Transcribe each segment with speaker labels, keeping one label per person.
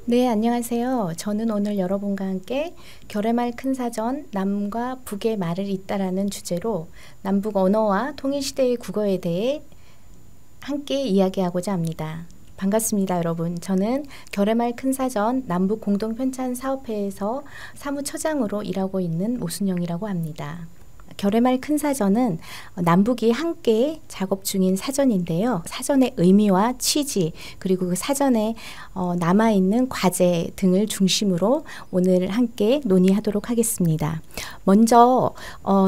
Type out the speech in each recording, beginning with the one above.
Speaker 1: 네, 안녕하세요. 저는 오늘 여러분과 함께 결의말 큰 사전 남과 북의 말을 잇다라는 주제로 남북 언어와 통일시대의 국어에 대해 함께 이야기하고자 합니다. 반갑습니다, 여러분. 저는 결의말 큰 사전 남북 공동편찬 사업회에서 사무처장으로 일하고 있는 모순영이라고 합니다. 결의말 큰 사전은 남북이 함께 작업 중인 사전인데요. 사전의 의미와 취지 그리고 그 사전에 남아있는 과제 등을 중심으로 오늘 함께 논의하도록 하겠습니다. 먼저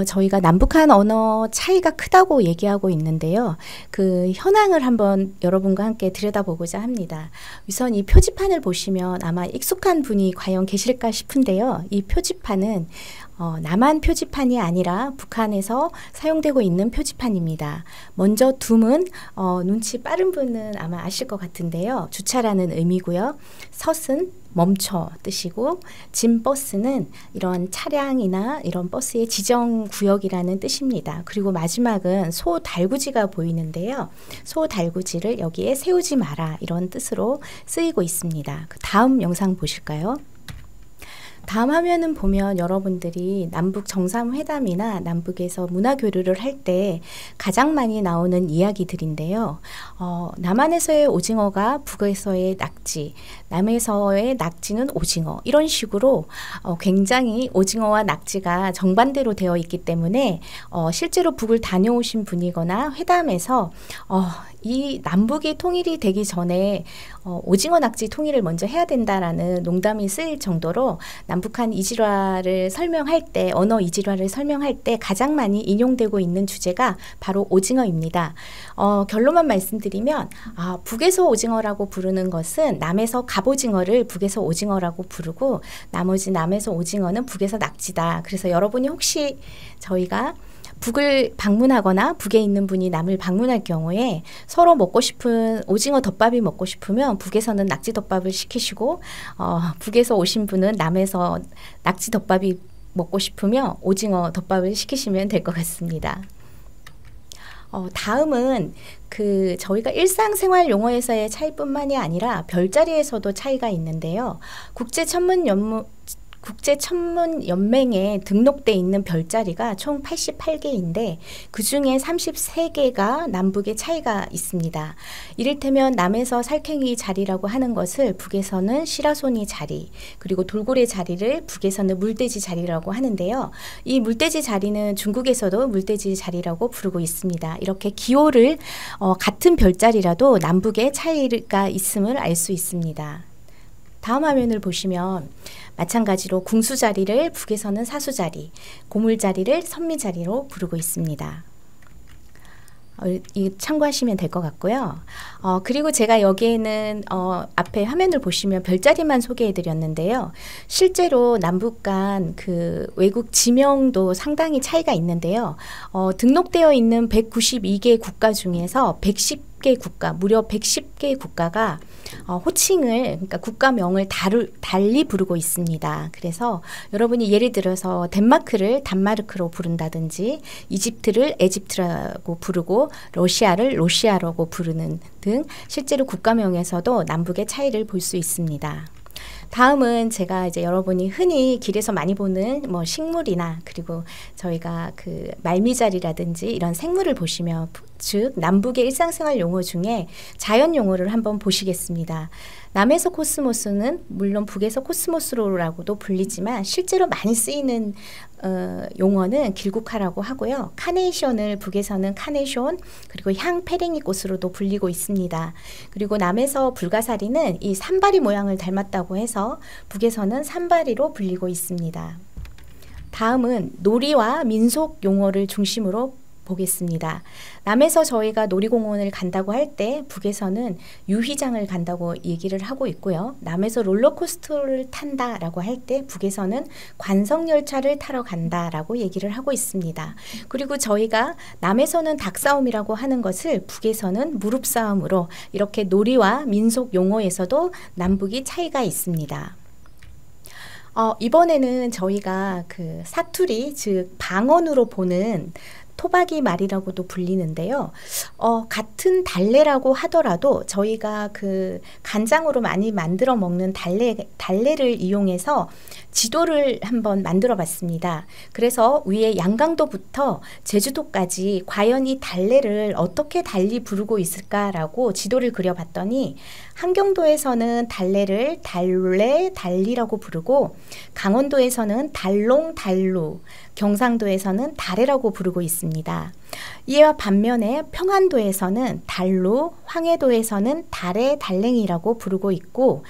Speaker 1: 저희가 남북한 언어 차이가 크다고 얘기하고 있는데요. 그 현황을 한번 여러분과 함께 들여다보고자 합니다. 우선 이 표지판을 보시면 아마 익숙한 분이 과연 계실까 싶은데요. 이 표지판은 남한 표지판이 아니라 북한에서 사용되고 있는 표지판입니다. 먼저 둠은 눈치 빠른 분은 아마 아실 것 같은데요. 주차라는 의미고요. 섯은 멈춰 뜻이고 진버스는 이런 차량이나 이런 버스의 지정 구역이라는 뜻입니다. 그리고 마지막은 소달구지가 보이는데요. 소달구지를 여기에 세우지 마라 이런 뜻으로 쓰이고 있습니다. 그 다음 영상 보실까요? 다음 화면은 보면 여러분들이 남북 정상회담이나 남북에서 문화교류를 할 때 가장 많이 나오는 이야기들인데요. 남한에서의 오징어가 북에서의 낙지, 남에서의 낙지는 오징어 이런 식으로 굉장히 오징어와 낙지가 정반대로 되어 있기 때문에 실제로 북을 다녀오신 분이거나 회담에서 이 남북이 통일이 되기 전에 오징어 낙지 통일을 먼저 해야 된다라는 농담이 쓰일 정도로 남북한 이질화를 설명할 때 언어 이질화를 설명할 때 가장 많이 인용되고 있는 주제가 바로 오징어입니다. 결론만 말씀드리면 북에서 오징어라고 부르는 것은 남에서 갑오징어를 북에서 오징어라고 부르고 나머지 남에서 오징어는 북에서 낙지다. 그래서 여러분이 혹시 저희가 북을 방문하거나 북에 있는 분이 남을 방문할 경우에 서로 먹고 싶은 오징어 덮밥이 먹고 싶으면 북에서는 낙지 덮밥을 시키시고 북에서 오신 분은 남에서 낙지 덮밥이 먹고 싶으면 오징어 덮밥을 시키시면 될 것 같습니다. 다음은 저희가 일상생활 용어에서의 차이뿐만이 아니라 별자리에서도 차이가 있는데요. 국제천문연맹에 등록돼 있는 별자리가 총 88개인데 그 중에 33개가 남북의 차이가 있습니다. 이를테면 남에서 살쾡이 자리라고 하는 것을 북에서는 시라소니 자리 그리고 돌고래 자리를 북에서는 물돼지 자리라고 하는데요. 이 물돼지 자리는 중국에서도 물돼지 자리라고 부르고 있습니다. 이렇게 기호를 같은 별자리라도 남북의 차이가 있음을 알 수 있습니다. 다음 화면을 보시면 마찬가지로 궁수자리를 북에서는 사수자리, 고물자리를 선미자리로 부르고 있습니다. 참고하시면 될 것 같고요. 그리고 제가 여기에는 앞에 화면을 보시면 별자리만 소개해 드렸는데요. 실제로 남북 간 외국 지명도 상당히 차이가 있는데요. 등록되어 있는 192개 국가 중에서 110개 국가, 무려 110개 국가가 호칭을, 그러니까 국가명을 달리 부르고 있습니다. 그래서 여러분이 예를 들어서 덴마크를 단마르크로 부른다든지 이집트를 에집트라고 부르고 러시아를 러시아라고 부르는 등 실제로 국가명에서도 남북의 차이를 볼 수 있습니다. 다음은 제가 이제 여러분이 흔히 길에서 많이 보는 식물이나 그리고 저희가 말미잘이라든지 이런 생물을 보시면 즉 남북의 일상생활 용어 중에 자연 용어를 한번 보시겠습니다. 남에서 코스모스는 물론 북에서 코스모스로라고도 불리지만 실제로 많이 쓰이는 용어는 길국화라고 하고요. 카네이션을 북에서는 카네이션 그리고 향페랭이 꽃으로도 불리고 있습니다. 그리고 남에서 불가사리는 이 산발이 모양을 닮았다고 해서 북에서는 산발이로 불리고 있습니다. 다음은 놀이와 민속 용어를 중심으로 보겠습니다. 남에서 저희가 놀이공원을 간다고 할 때 북에서는 유휘장을 간다고 얘기를 하고 있고요. 남에서 롤러코스터를 탄다라고 할 때 북에서는 관성열차를 타러 간다라고 얘기를 하고 있습니다. 그리고 저희가 남에서는 닭싸움이라고 하는 것을 북에서는 무릎싸움으로 이렇게 놀이와 민속 용어에서도 남북이 차이가 있습니다. 이번에는 저희가 사투리, 즉 방언으로 보는 토박이 말이라고도 불리는데요. 같은 달래라고 하더라도 저희가 그 간장으로 많이 만들어 먹는 달래를 이용해서 지도를 한번 만들어 봤습니다. 그래서 위에 양강도부터 제주도까지 과연 이 달래를 어떻게 달리 부르고 있을까라고 지도를 그려봤더니 함경도에서는 달래를 달래, 달리라고 부르고 강원도에서는 달롱, 달루, 경상도에서는 다래라고 부르고 있습니다. 이와 반면에 평안도에서는 달루, 황해도에서는 다래, 달랭이라고 부르고 있고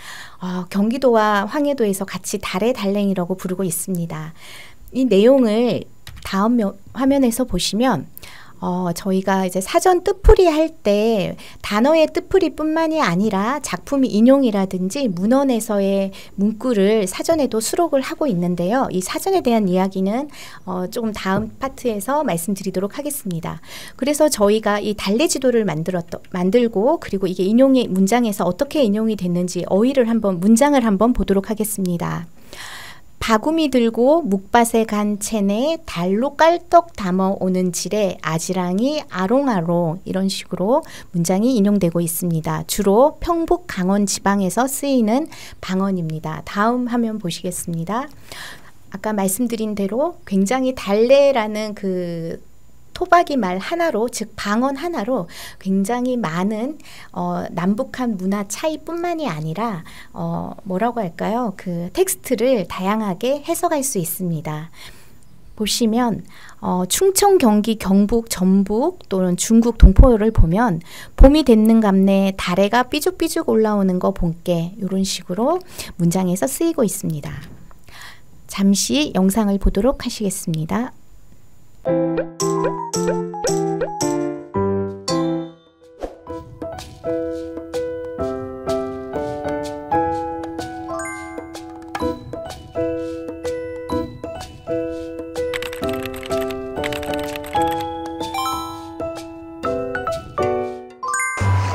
Speaker 1: 경기도와 황해도에서 같이 다래, 달랭이라고 부르고 있습니다. 이 내용을 다음 화면에서 보시면 저희가 이제 사전 뜻풀이 할 때 단어의 뜻풀이뿐만이 아니라 작품의 인용이라든지 문헌에서의 문구를 사전에도 수록을 하고 있는데요. 이 사전에 대한 이야기는 조금 다음 파트에서 말씀드리도록 하겠습니다. 그래서 저희가 이 달래지도를 만들고 그리고 이게 인용이 문장에서 어떻게 인용이 됐는지 문장을 한번 보도록 하겠습니다. 바구미 들고 묵밭에 간 채내 달로 깔떡 담아 오는 질에 아지랑이 아롱아롱 이런 식으로 문장이 인용되고 있습니다. 주로 평북 강원 지방에서 쓰이는 방언입니다. 다음 화면 보시겠습니다. 아까 말씀드린 대로 굉장히 달래라는 그 토박이 말 하나로, 즉 방언 하나로 굉장히 많은 남북한 문화 차이뿐만이 아니라 뭐라고 할까요? 그 텍스트를 다양하게 해석할 수 있습니다. 보시면 충청, 경기, 경북, 전북 또는 중국 동포를 보면 봄이 됐는갑네 달래가 삐죽삐죽 올라오는 거 본께 이런 식으로 문장에서 쓰이고 있습니다. 잠시 영상을 보도록 하시겠습니다.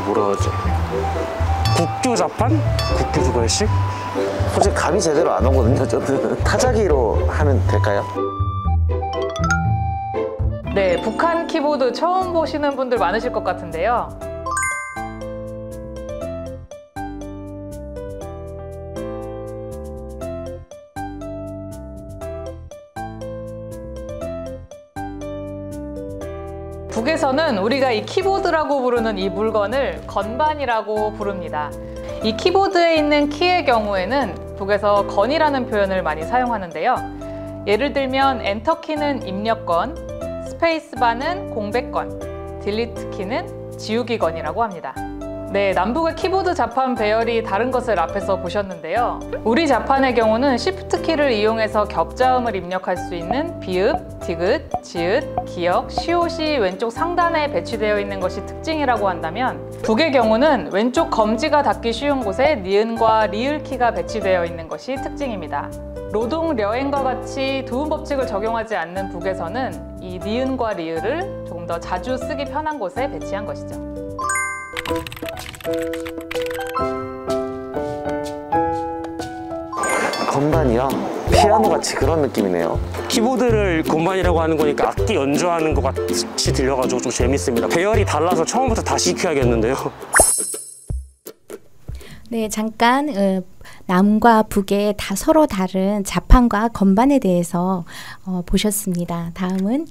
Speaker 2: 뭐라 하죠? 국교자판? 국교주관식?
Speaker 3: 솔직히 감이 제대로 안 오거든요. 저는 타자기로 하면 될까요?
Speaker 4: 네, 북한 키보드 처음 보시는 분들 많으실 것 같은데요. 북에서는 우리가 이 키보드라고 부르는 이 물건을 건반이라고 부릅니다. 이 키보드에 있는 키의 경우에는 북에서 건이라는 표현을 많이 사용하는데요. 예를 들면 엔터키는 입력건, 스페이스바는 공백건, 딜리트키는 지우기건이라고 합니다. 네, 남북의 키보드 자판 배열이 다른 것을 앞에서 보셨는데요. 우리 자판의 경우는 Shift키를 이용해서 겹자음을 입력할 수 있는 비읍, 디귿, 지읒, 기역, 시옷이 왼쪽 상단에 배치되어 있는 것이 특징이라고 한다면 북의 경우는 왼쪽 검지가 닿기 쉬운 곳에 니은과 리을키가 배치되어 있는 것이 특징입니다. 로동, 려행과 같이 두음 법칙을 적용하지 않는 북에서는 이 니은과 리을을 조금 더 자주 쓰기 편한 곳에 배치한 것이죠.
Speaker 3: 건반이요? 피아노 같이 그런 느낌이네요.
Speaker 2: 키보드를 건반이라고 하는 거니까 악기 연주하는 것 같이 들려가지고 좀 재밌습니다. 배열이 달라서 처음부터 다시 익혀야겠는데요.
Speaker 1: 네, 잠깐 남과 북의 다 서로 다른 자판과 건반에 대해서 보셨습니다. 다음은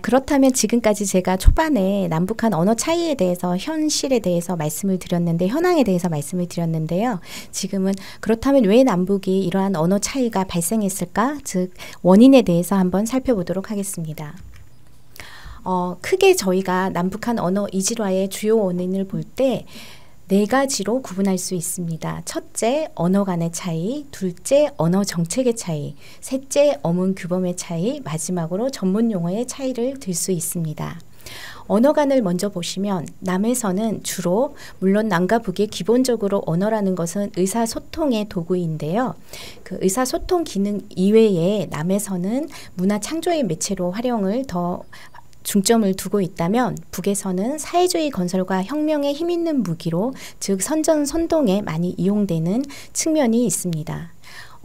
Speaker 1: 그렇다면 지금까지 제가 초반에 남북한 언어 차이에 대해서 현실에 대해서 말씀을 드렸는데 현황에 대해서 말씀을 드렸는데요. 지금은 그렇다면 왜 남북이 이러한 언어 차이가 발생했을까? 즉 원인에 대해서 한번 살펴보도록 하겠습니다. 크게 저희가 남북한 언어 이질화의 주요 원인을 볼 때 네 가지로 구분할 수 있습니다. 첫째, 언어 간의 차이, 둘째, 언어 정책의 차이, 셋째, 어문 규범의 차이, 마지막으로 전문 용어의 차이를 들 수 있습니다. 언어 간을 먼저 보시면 남에서는 주로 물론 남과 북이 기본적으로 언어라는 것은 의사소통의 도구인데요. 그 의사소통 기능 이외에 남에서는 문화 창조의 매체로 활용을 더 중점을 두고 있다면 북에서는 사회주의 건설과 혁명에 힘있는 무기로 즉 선전선동에 많이 이용되는 측면이 있습니다.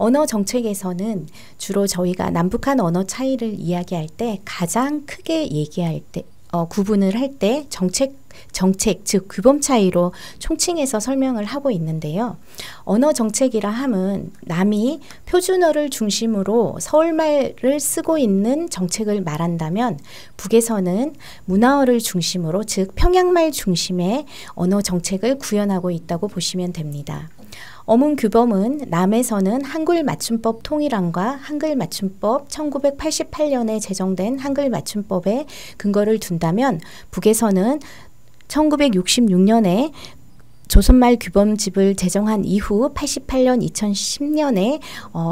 Speaker 1: 언어 정책에서는 주로 저희가 남북한 언어 차이를 이야기할 때 가장 크게 얘기할 때 구분을 할 때 정책, 즉 규범 차이로 총칭해서 설명을 하고 있는데요. 언어 정책이라 함은 남이 표준어를 중심으로 서울말을 쓰고 있는 정책을 말한다면 북에서는 문화어를 중심으로, 즉 평양말 중심의 언어 정책을 구현하고 있다고 보시면 됩니다. 어문 규범은 남에서는 한글 맞춤법 통일안과 한글 맞춤법 1988년에 제정된 한글 맞춤법에 근거를 둔다면 북에서는 1966년에 조선말 규범집을 제정한 이후 88년, 2010년에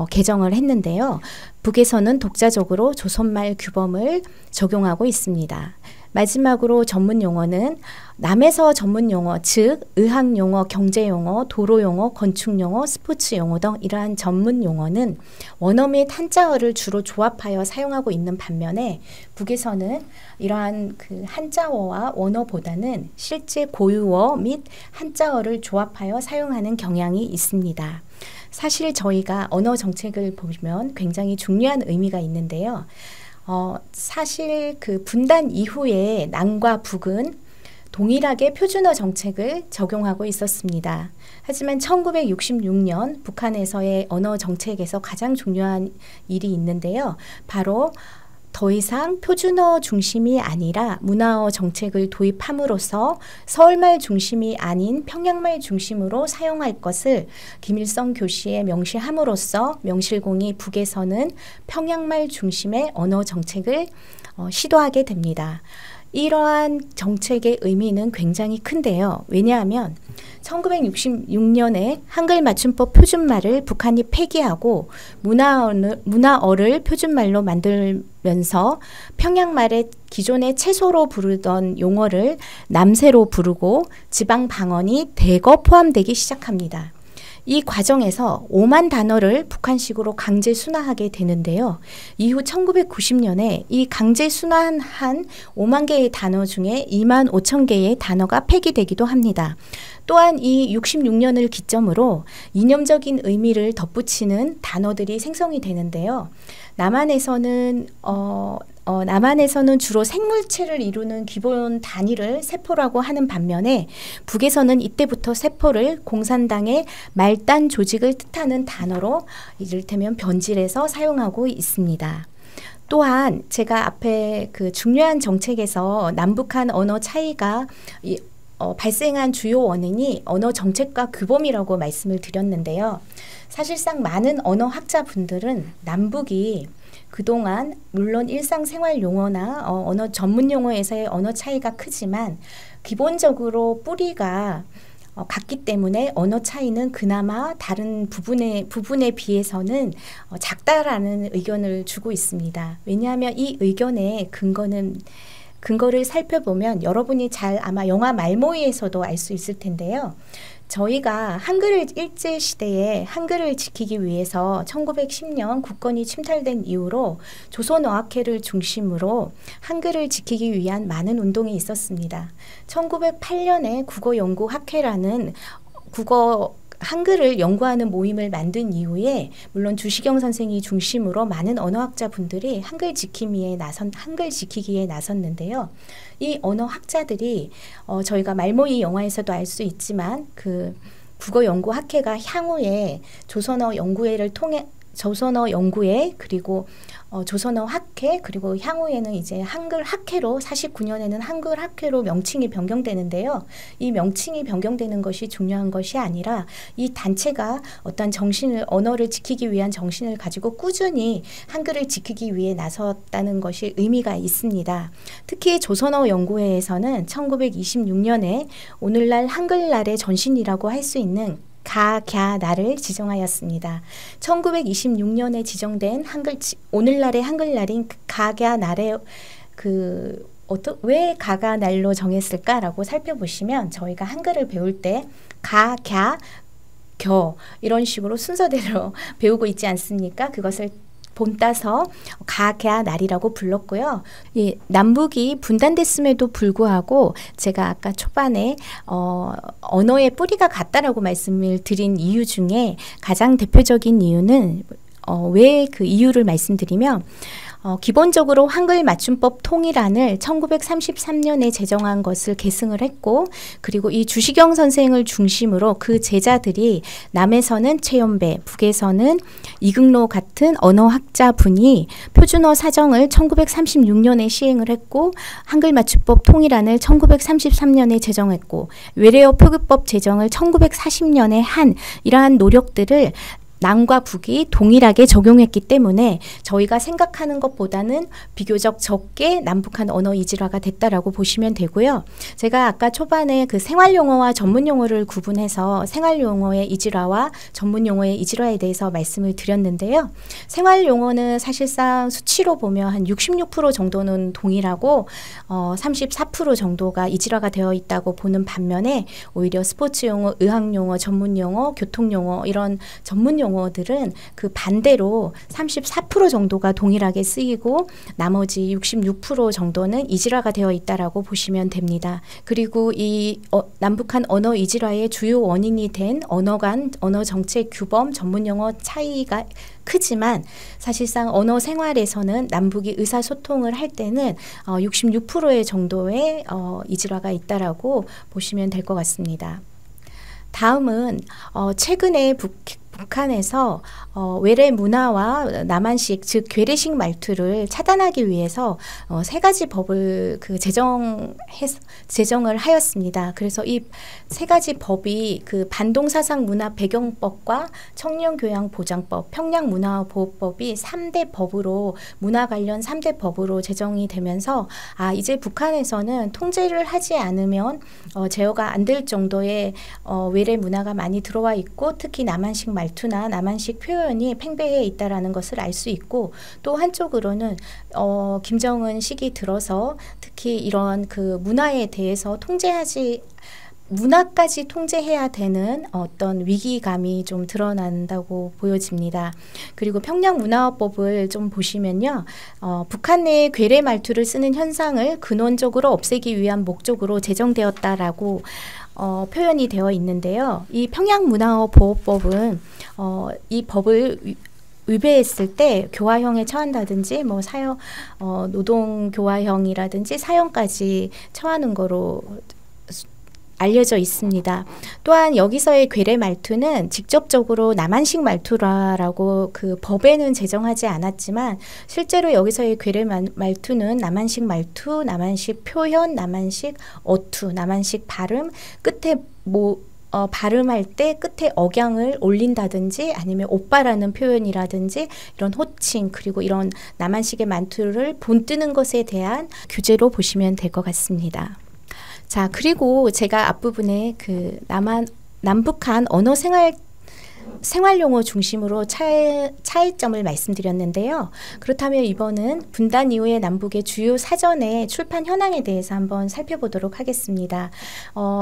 Speaker 1: 개정을 했는데요. 북에서는 독자적으로 조선말 규범을 적용하고 있습니다. 마지막으로 전문 용어는 남에서 전문 용어, 즉 의학 용어, 경제 용어, 도로 용어, 건축 용어, 스포츠 용어 등 이러한 전문 용어는 원어 및 한자어를 주로 조합하여 사용하고 있는 반면에 북에서는 이러한 그 한자어와 원어보다는 실제 고유어 및 한자어를 조합하여 사용하는 경향이 있습니다. 사실 저희가 언어 정책을 보면 굉장히 중요한 의미가 있는데요. 사실 그 분단 이후에 남과 북은 동일하게 표준어 정책을 적용하고 있었습니다. 하지만 1966년 북한에서의 언어 정책에서 가장 중요한 일이 있는데요. 바로 더 이상 표준어 중심이 아니라 문화어 정책을 도입함으로써 서울말 중심이 아닌 평양말 중심으로 사용할 것을 김일성 교시에 명시함으로써 명실공히 북에서는 평양말 중심의 언어 정책을 시도하게 됩니다. 이러한 정책의 의미는 굉장히 큰데요. 왜냐하면 1966년에 한글 맞춤법 표준말을 북한이 폐기하고 문화어를 표준말로 만들면서 평양말의 기존의 채소로 부르던 용어를 남세로 부르고 지방 방언이 대거 포함되기 시작합니다. 이 과정에서 5만 단어를 북한식으로 강제 순화하게 되는데요. 이후 1990년에 이 강제 순화한 5만 개의 단어 중에 2만 5천 개의 단어가 폐기되기도 합니다. 또한 이 66년을 기점으로 이념적인 의미를 덧붙이는 단어들이 생성이 되는데요. 남한에서는 주로 생물체를 이루는 기본 단위를 세포라고 하는 반면에 북에서는 이때부터 세포를 공산당의 말단 조직을 뜻하는 단어로 이를테면 변질해서 사용하고 있습니다. 또한 제가 앞에 그 중요한 정책에서 남북한 언어 차이가 발생한 주요 원인이 언어 정책과 규범이라고 말씀을 드렸는데요. 사실상 많은 언어학자분들은 남북이 그동안 물론 일상생활 용어나 언어 전문 용어에서의 언어 차이가 크지만 기본적으로 뿌리가 같기 때문에 언어 차이는 그나마 다른 부분에 비해서는 작다라는 의견을 주고 있습니다. 왜냐하면 이 의견의 근거를 살펴보면 여러분이 잘 아마 영화 말모이에서도 알 수 있을 텐데요. 저희가 한글 일제시대에 한글을 지키기 위해서 1910년 국권이 침탈된 이후로 조선어학회를 중심으로 한글을 지키기 위한 많은 운동이 있었습니다. 1908년에 국어연구학회라는 한글을 연구하는 모임을 만든 이후에 물론 주시경 선생이 중심으로 많은 언어학자분들이 한글 지키기에 나섰는데요. 이 언어학자들이 저희가 말모이 영화에서도 알 수 있지만 그 국어연구학회가 향후에 조선어 연구회 그리고 조선어 학회 그리고 향후에는 이제 한글 학회로 49년에는 한글 학회로 명칭이 변경되는데요. 이 명칭이 변경되는 것이 중요한 것이 아니라 이 단체가 어떤 언어를 지키기 위한 정신을 가지고 꾸준히 한글을 지키기 위해 나섰다는 것이 의미가 있습니다. 특히 조선어 연구회에서는 1926년에 오늘날 한글날의 전신이라고 할 수 있는 가갸나를 지정하였습니다. 1926년에 지정된 오늘날의 한글날인 가갸나를 왜 가가날로 정했을까라고 살펴보시면 저희가 한글을 배울 때 가, 갸, 겨 이런 식으로 순서대로 배우고 있지 않습니까? 그것을 봄 따서 가갸 날이라고 불렀고요. 이 남북이 분단됐음에도 불구하고 제가 아까 초반에 언어의 뿌리가 같다라고 말씀을 드린 이유 중에 가장 대표적인 이유는 왜 그 이유를 말씀드리면 기본적으로 한글 맞춤법 통일안을 1933년에 제정한 것을 계승을 했고, 그리고 이 주시경 선생을 중심으로 그 제자들이 남에서는 최연배, 북에서는 이극로 같은 언어학자분이 표준어 사정을 1936년에 시행을 했고, 한글 맞춤법 통일안을 1933년에 제정했고, 외래어 표기법 제정을 1940년에 한 이러한 노력들을 남과 북이 동일하게 적용했기 때문에 저희가 생각하는 것보다는 비교적 적게 남북한 언어 이질화가 됐다라고 보시면 되고요. 제가 아까 초반에 그 생활용어와 전문용어를 구분해서 생활용어의 이질화와 전문용어의 이질화에 대해서 말씀을 드렸는데요. 생활용어는 사실상 수치로 보면 한 66% 정도는 동일하고 34% 정도가 이질화가 되어 있다고 보는 반면에 오히려 스포츠용어, 의학용어, 전문용어, 교통용어 이런 전문용어들은 그 반대로 34% 정도가 동일하게 쓰이고 나머지 66% 정도는 이질화가 되어 있다라고 보시면 됩니다. 그리고 이 남북한 언어 이질화의 주요 원인이 된 언어 간 언어 정책 규범 전문용어 차이가 크지만 사실상 언어 생활에서는 남북이 의사소통을 할 때는 66%의 정도의 이질화가 있다라고 보시면 될 것 같습니다. 다음은 최근에 북한에서 외래 문화와 남한식 즉 괴뢰식 말투를 차단하기 위해서 세 가지 법을 제정을 하였습니다. 그래서 이 세 가지 법이 그 반동사상 문화 배경법과 청년교양보장법, 평양문화보호법이 3대 법으로 문화 관련 3대 법으로 제정이 되면서 이제 북한에서는 통제를 하지 않으면 제어가 안 될 정도의 외래 문화가 많이 들어와 있고 특히 남한식 말투나 남한식 표현이 팽배해 있다라는 것을 알 수 있고 또 한쪽으로는 김정은 시기 들어서 특히 이런 그 문화에 대해서 문화까지 통제해야 되는 어떤 위기감이 좀 드러난다고 보여집니다. 그리고 평양문화법을 좀 보시면요. 북한 내에 괴뢰 말투를 쓰는 현상을 근원적으로 없애기 위한 목적으로 제정되었다라고 표현이 되어 있는데요. 이 평양문화보호법은 이 법을 위배했을 때 교화형에 처한다든지 뭐 노동교화형이라든지 사형까지 처하는 거로 알려져 있습니다. 또한 여기서의 괴뢰 말투는 직접적으로 남한식 말투라고 그 법에는 제정하지 않았지만 실제로 여기서의 괴뢰 말투는 남한식 말투, 남한식 표현, 남한식 어투, 남한식 발음, 끝에 발음할 때 끝에 억양을 올린다든지 아니면 오빠라는 표현이라든지 이런 호칭 그리고 이런 남한식의 말투를 본뜨는 것에 대한 규제로 보시면 될 것 같습니다. 자, 그리고 제가 앞부분에 그 남북한 언어 생활용어 중심으로 차이점을 말씀드렸는데요. 그렇다면 이번은 분단 이후의 남북의 주요 사전의 출판 현황에 대해서 한번 살펴보도록 하겠습니다.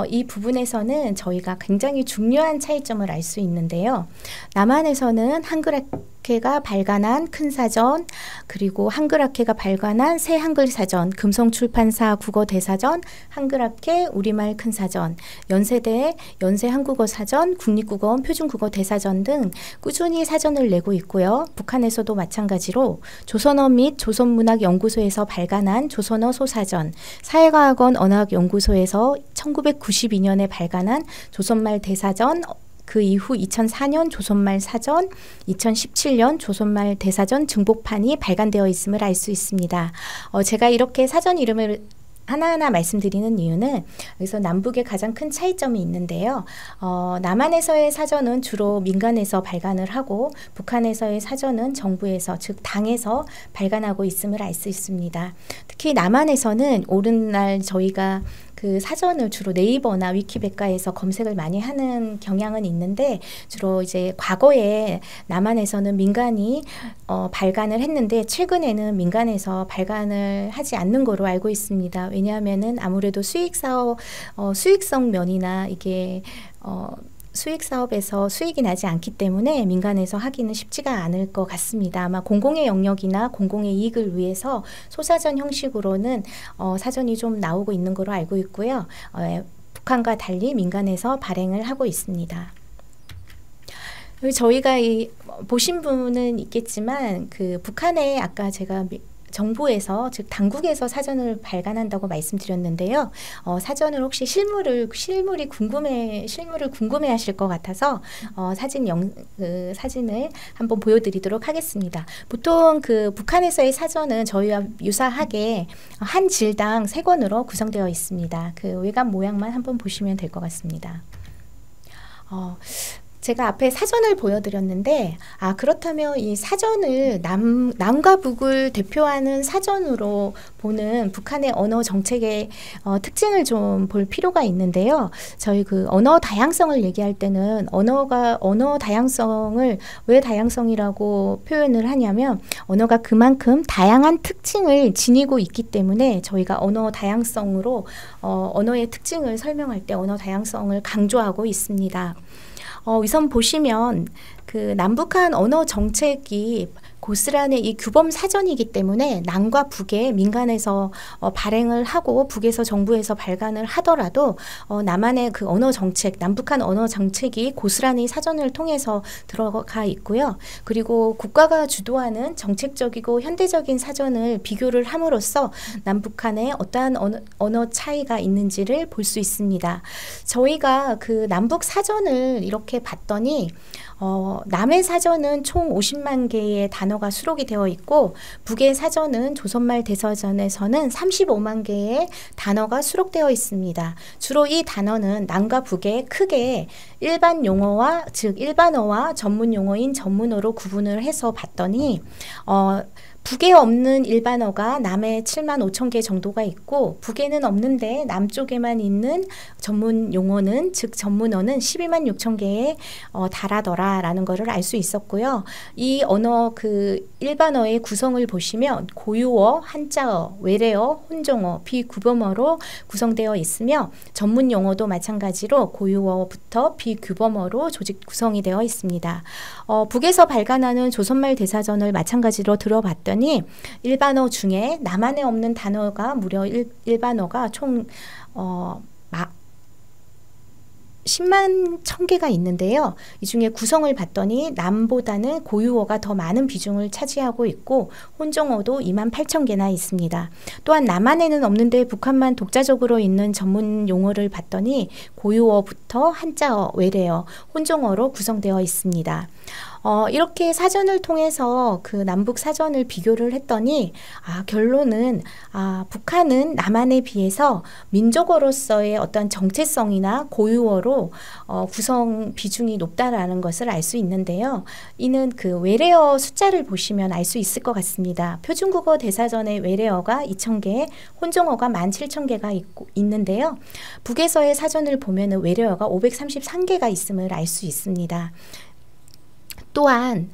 Speaker 1: 이 부분에서는 저희가 굉장히 중요한 차이점을 알 수 있는데요. 남한에서는 한글학회가 발간한 큰 사전, 그리고 한글학회가 발간한 새 한글사전, 금성출판사 국어대사전, 한글학회 우리말 큰 사전, 연세대 연세한국어사전, 국립국어원 표준국어대사전 등 꾸준히 사전을 내고 있고요. 북한에서도 마찬가지로 조선어 및 조선문학연구소에서 발간한 조선어 소사전, 사회과학원 언어학연구소에서 1992년에 발간한 조선말 대사전, 그 이후 2004년 조선말 사전, 2017년 조선말 대사전 증복판이 발간되어 있음을 알 수 있습니다. 제가 이렇게 사전 이름을 하나하나 말씀드리는 이유는 여기서 남북의 가장 큰 차이점이 있는데요. 남한에서의 사전은 주로 민간에서 발간을 하고 북한에서의 사전은 정부에서 즉 당에서 발간하고 있음을 알 수 있습니다. 특히 남한에서는 오늘날 저희가 그 사전을 주로 네이버나 위키백과에서 검색을 많이 하는 경향은 있는데 주로 이제 과거에 남한에서는 민간이 발간을 했는데 최근에는 민간에서 발간을 하지 않는 거로 알고 있습니다. 왜냐하면은 아무래도 수익성 면이나 이게 수익 사업에서 수익이 나지 않기 때문에 민간에서 하기는 쉽지가 않을 것 같습니다. 아마 공공의 영역이나 공공의 이익을 위해서 소사전 형식으로는 사전이 좀 나오고 있는 걸로 알고 있고요. 북한과 달리 민간에서 발행을 하고 있습니다. 저희가 보신 분은 있겠지만 그 북한에 아까 제가 정부에서 즉 당국에서 사전을 발간한다고 말씀드렸는데요. 사전을 혹시 실물을 궁금해하실 것 같아서 사진을 한번 보여드리도록 하겠습니다. 보통 그 북한에서의 사전은 저희와 유사하게 한 질당 3권으로 구성되어 있습니다. 그 외관 모양만 한번 보시면 될 것 같습니다. 제가 앞에 사전을 보여드렸는데 그렇다면 이 사전을 남과 북을 대표하는 사전으로 보는 북한의 언어 정책의 특징을 좀 볼 필요가 있는데요. 저희 그 언어 다양성을 얘기할 때는 언어 다양성을 왜 다양성이라고 표현을 하냐면 언어가 그만큼 다양한 특징을 지니고 있기 때문에 저희가 언어 다양성으로 언어의 특징을 설명할 때 언어 다양성을 강조하고 있습니다. 우선 보시면 그 남북한 언어 정책이 고스란히 이 규범 사전이기 때문에 남과 북에 민간에서 발행을 하고 북에서 정부에서 발간을 하더라도 남한의 그 언어 정책, 남북한 언어 정책이 고스란히 사전을 통해서 들어가 있고요. 그리고 국가가 주도하는 정책적이고 현대적인 사전을 비교를 함으로써 남북한의 어떠한 언어 차이가 있는지를 볼 수 있습니다. 저희가 그 남북 사전을 이렇게 봤더니 남의 사전은 총 50만 개의 단어가 수록이 되어 있고 북의 사전은 조선말 대사전에서는 35만 개의 단어가 수록되어 있습니다. 주로 이 단어는 남과 북에 크게 일반 용어와 즉 일반어와 전문 용어인 전문어로 구분을 해서 봤더니 북에 없는 일반어가 남에 7만 5천 개 정도가 있고 북에는 없는데 남쪽에만 있는 전문 용어는 즉 전문어는 12만 6천 개에 달하더라라는 것을 알 수 있었고요. 이 언어 그 일반어의 구성을 보시면 고유어, 한자어, 외래어, 혼종어, 비규범어로 구성되어 있으며 전문 용어도 마찬가지로 고유어부터 비규범어로 조직 구성이 되어 있습니다. 북에서 발간하는 조선말 대사전을 마찬가지로 들어봤더니 일반어 중에 남한에 없는 단어가 무려 일반어가 총 10만 1,000개가 있는데요. 이 중에 구성을 봤더니 남보다는 고유어가 더 많은 비중을 차지하고 있고 혼종어도 2만 8,000개나 있습니다. 또한 남한에는 없는데 북한만 독자적으로 있는 전문 용어를 봤더니 고유어부터 한자어, 외래어, 혼종어로 구성되어 있습니다. 이렇게 사전을 통해서 그 남북 사전을 비교를 했더니 결론은 북한은 남한에 비해서 민족어로서의 어떤 정체성이나 고유어로 구성 비중이 높다라는 것을 알 수 있는데요. 이는 그 외래어 숫자를 보시면 알 수 있을 것 같습니다. 표준국어 대사전의 외래어가 2,000개, 혼종어가 17,000개가 있는데요. 북에서의 사전을 보면 외래어가 533개가 있음을 알 수 있습니다. 또한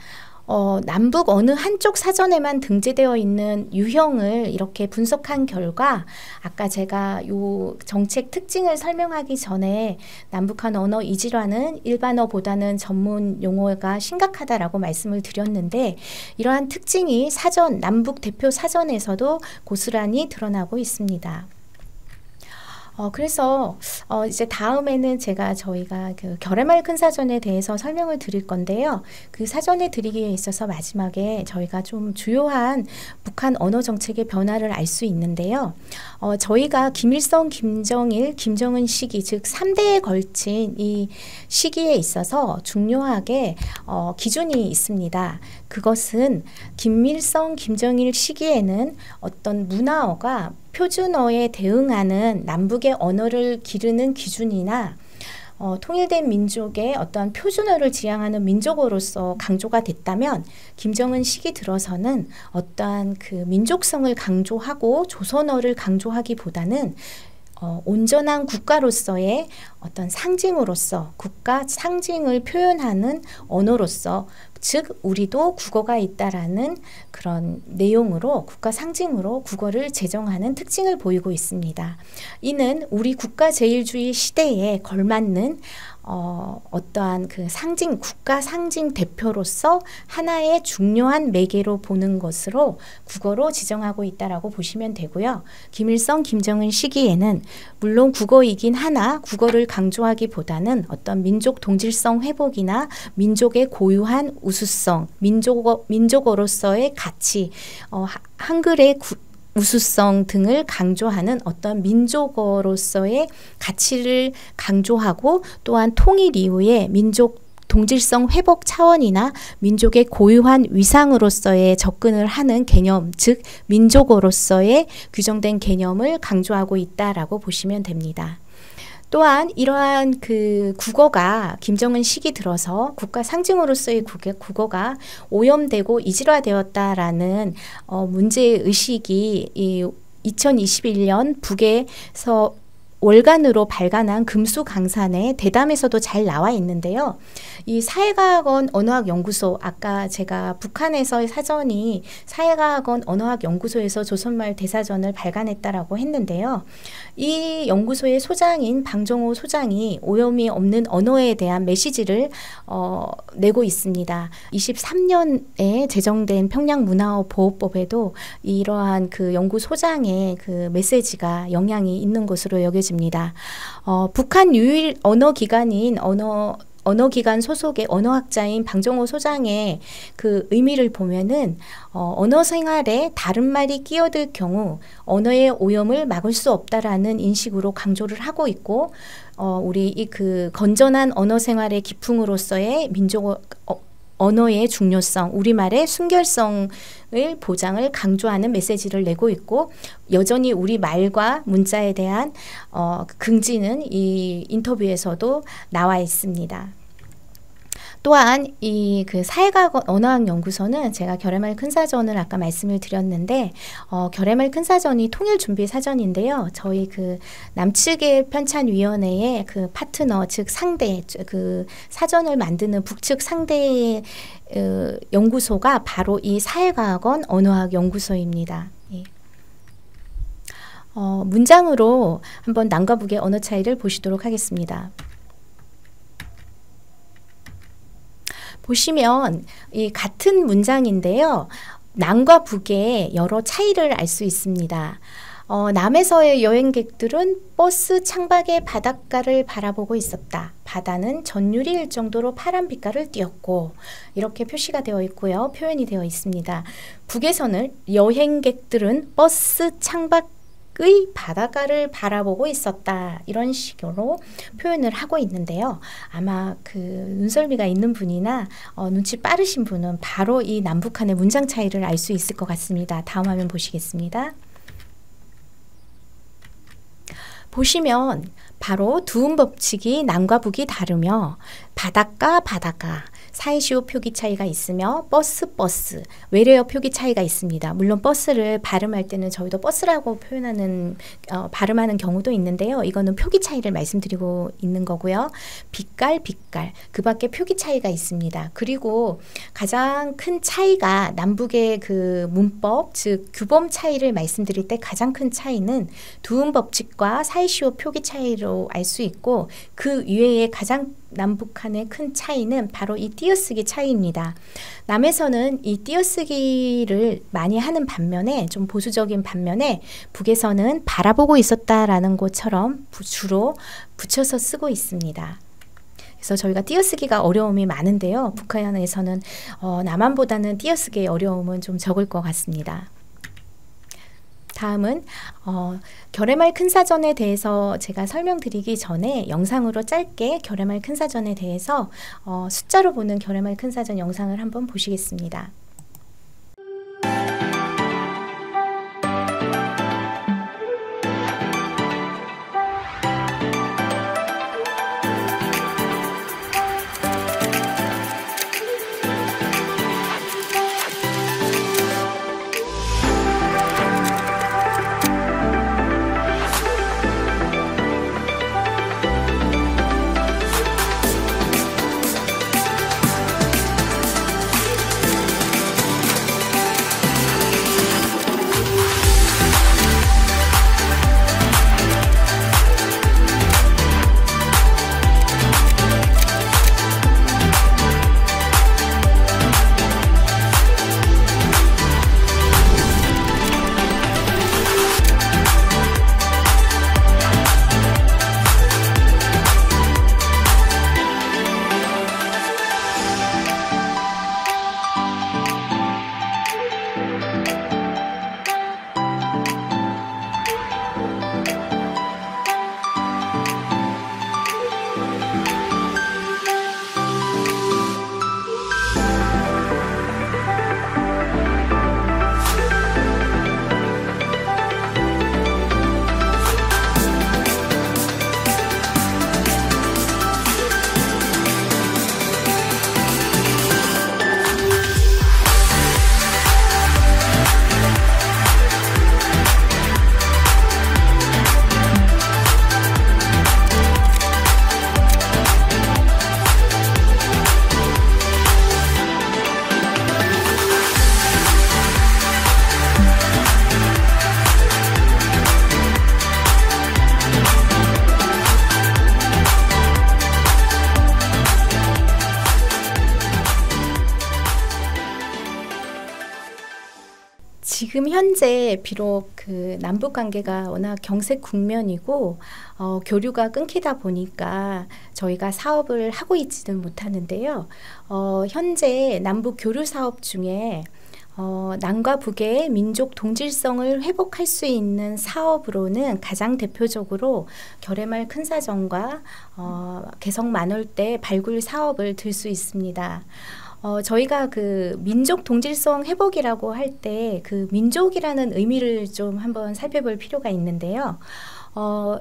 Speaker 1: 남북 어느 한쪽 사전에만 등재되어 있는 유형을 이렇게 분석한 결과 아까 제가 요 정책 특징을 설명하기 전에 남북한 언어 이질화는 일반어보다는 전문 용어가 심각하다라고 말씀을 드렸는데 이러한 특징이 사전, 남북 대표 사전에서도 고스란히 드러나고 있습니다. 그래서 이제 다음에는 저희가 그 결의말 큰 사전에 대해서 설명을 드릴 건데요. 그 사전에 드리기에 있어서 마지막에 저희가 좀 주요한 북한 언어 정책의 변화를 알 수 있는데요. 저희가 김일성, 김정일, 김정은 시기 즉 3대에 걸친 이 시기에 있어서 중요하게 기준이 있습니다. 그것은 김일성, 김정일 시기에는 어떤 문화어가 표준어에 대응하는 남북의 언어를 기르는 기준이나 통일된 민족의 어떤 표준어를 지향하는 민족어로서 강조가 됐다면 김정은 시기 들어서는 어떠한 그 민족성을 강조하고 조선어를 강조하기보다는 온전한 국가로서의 어떤 상징으로서 국가 상징을 표현하는 언어로서 즉 우리도 국어가 있다라는 그런 내용으로 국가 상징으로 국어를 제정하는 특징을 보이고 있습니다. 이는 우리 국가 제일주의 시대에 걸맞는 어떠한 그 상징, 국가 상징 대표로서 하나의 중요한 매개로 보는 것으로 국어로 지정하고 있다라고 보시면 되고요. 김일성, 김정은 시기에는 물론 국어이긴 하나 국어를 강조하기보다는 어떤 민족 동질성 회복이나 민족의 고유한 우수성, 민족어로서의 가치, 한글의 우수성 등을 강조하는 어떤 민족어로서의 가치를 강조하고 또한 통일 이후에 민족 동질성 회복 차원이나 민족의 고유한 위상으로서의 접근을 하는 개념, 즉 민족어로서의 규정된 개념을 강조하고 있다라고 보시면 됩니다. 또한 이러한 그 국어가 김정은 시기 들어서 국가 상징으로서의 국어가 오염되고 이질화되었다라는 문제의식이 이 2021년 북에서 월간으로 발간한 금수강산의 대담에서도 잘 나와 있는데요. 이 사회과학원 언어학연구소, 아까 제가 북한에서의 사전이 사회과학원 언어학연구소에서 조선말 대사전을 발간했다라고 했는데요. 이 연구소의 소장인 방정호 소장이 오염이 없는 언어에 대한 메시지를 내고 있습니다. 23년에 제정된 평양문화보호법에도 이러한 그 연구 소장의 그 메시지가 영향이 있는 것으로 여겨집니다. 북한 유일 언어기관인 언어기관 소속의 언어학자인 방정호 소장의 그 의미를 보면은 언어 생활에 다른 말이 끼어들 경우 언어의 오염을 막을 수 없다라는 인식으로 강조를 하고 있고 우리 이 그 건전한 언어 생활의 기풍으로서의 민족 언어의 중요성, 우리말의 순결성을 보장을 강조하는 메시지를 내고 있고 여전히 우리말과 문자에 대한 긍지는 이 인터뷰에서도 나와 있습니다. 또한 이 그 사회과학 언어학연구소는 제가 결의말 큰사전을 아까 말씀을 드렸는데 결의말 큰사전이 통일준비 사전인데요. 저희 그 남측의 편찬위원회의 그 파트너 즉 상대 그 사전을 만드는 북측 상대의 연구소가 바로 이 사회과학원 언어학연구소입니다. 예. 문장으로 한번 남과 북의 언어 차이를 보시도록 하겠습니다. 보시면 이 같은 문장인데요. 남과 북의 여러 차이를 알 수 있습니다. 남에서의 여행객들은 버스 창밖의 바닷가를 바라보고 있었다. 바다는 전율일 정도로 파란 빛깔을 띠었고 이렇게 표시가 되어 있고요. 표현이 되어 있습니다. 북에서는 여행객들은 버스 창밖 의 바닷가를 바라보고 있었다. 이런 식으로 표현을 하고 있는데요. 아마 그 눈썰미가 있는 분이나 눈치 빠르신 분은 바로 이 남북한의 문장 차이를 알 수 있을 것 같습니다. 다음 화면 보시겠습니다. 보시면 바로 두음 법칙이 남과 북이 다르며 바닷가 사이시오 표기 차이가 있으며 버스 외래어 표기 차이가 있습니다. 물론 버스를 발음할 때는 저희도 버스라고 표현하는 발음하는 경우도 있는데요. 이거는 표기 차이를 말씀드리고 있는 거고요. 빛깔 그 밖에 표기 차이가 있습니다. 그리고 가장 큰 차이가 남북의 그 문법 즉 규범 차이를 말씀드릴 때 가장 큰 차이는 두음 법칙과 사이시오 표기 차이로 알 수 있고 그 이외에 가장 남북한의 큰 차이는 바로 이 띄어쓰기 차이입니다. 남에서는 이 띄어쓰기를 많이 하는 반면에 좀 보수적인 반면에 북에서는 바라보고 있었다라는 것처럼 주로 붙여서 쓰고 있습니다. 그래서 저희가 띄어쓰기가 어려움이 많은데요. 북한에서는 남한보다는 띄어쓰기의 어려움은 좀 적을 것 같습니다. 다음은 결의말 큰사전에 대해서 제가 설명드리기 전에 영상으로 짧게 결의말 큰사전에 대해서 숫자로 보는 결의말 큰사전 영상을 한번 보시겠습니다. 지금 현재 비록 그 남북 관계가 워낙 경색 국면이고 교류가 끊기다 보니까 저희가 사업을 하고 있지는 못하는데요. 현재 남북 교류 사업 중에 남과 북의 민족 동질성을 회복할 수 있는 사업으로는 가장 대표적으로 결해말 큰사전과 개성 만월대 발굴 사업을 들 수 있습니다. 저희가 그 민족 동질성 회복이라고 할 때 그 민족이라는 의미를 좀 한번 살펴볼 필요가 있는데요.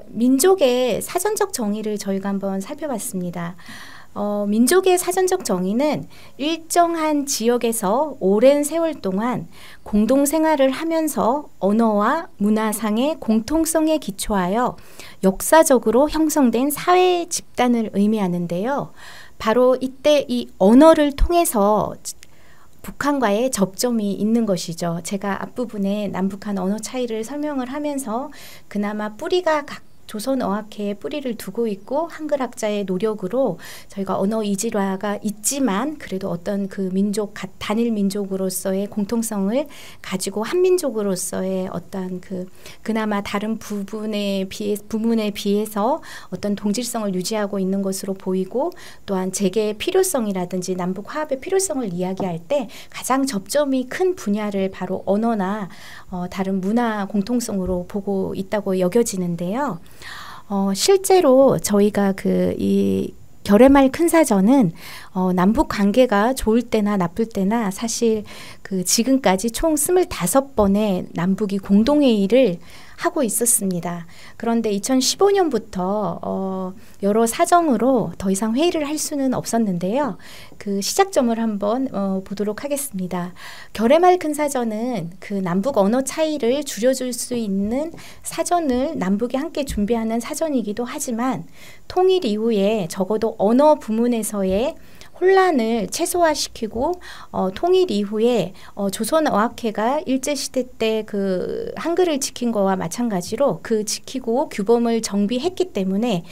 Speaker 1: 민족의 사전적 정의를 저희가 한번 살펴봤습니다. 민족의 사전적 정의는 일정한 지역에서 오랜 세월 동안 공동 생활을 하면서 언어와 문화상의 공통성에 기초하여 역사적으로 형성된 사회 집단을 의미하는데요. 바로 이때 이 언어를 통해서 북한과의 접점이 있는 것이죠. 제가 앞부분에 남북한 언어 차이를 설명을 하면서 그나마 뿌리가 조선어학회에 뿌리를 두고 있고 한글학자의 노력으로 저희가 언어 이질화가 있지만 그래도 어떤 그 민족 단일 민족으로서의 공통성을 가지고 한민족으로서의 어떤 그나마 다른 부분에 비해서 어떤 동질성을 유지하고 있는 것으로 보이고 또한 재개의 필요성이라든지 남북 화합의 필요성을 이야기할 때 가장 접점이 큰 분야를 바로 언어나 다른 문화 공통성으로 보고 있다고 여겨지는데요. 실제로 저희가 이 결해말 큰사전은 남북 관계가 좋을 때나 나쁠 때나 사실 지금까지 총 25번의 남북이 공동회의를 하고 있었습니다. 그런데 2015년부터 여러 사정으로 더 이상 회의를 할 수는 없었는데요. 그 시작점을 한번 보도록 하겠습니다. 결해말 큰사전은 그 남북 언어 차이를 줄여줄 수 있는 사전을 남북이 함께 준비하는 사전이기도 하지만 통일 이후에 적어도 언어 부문에서의 혼란을 최소화시키고 통일 이후에 조선어학회가 일제시대 때 그 한글을 지킨 거와 마찬가지로 지키고 규범을 정비했기 때문에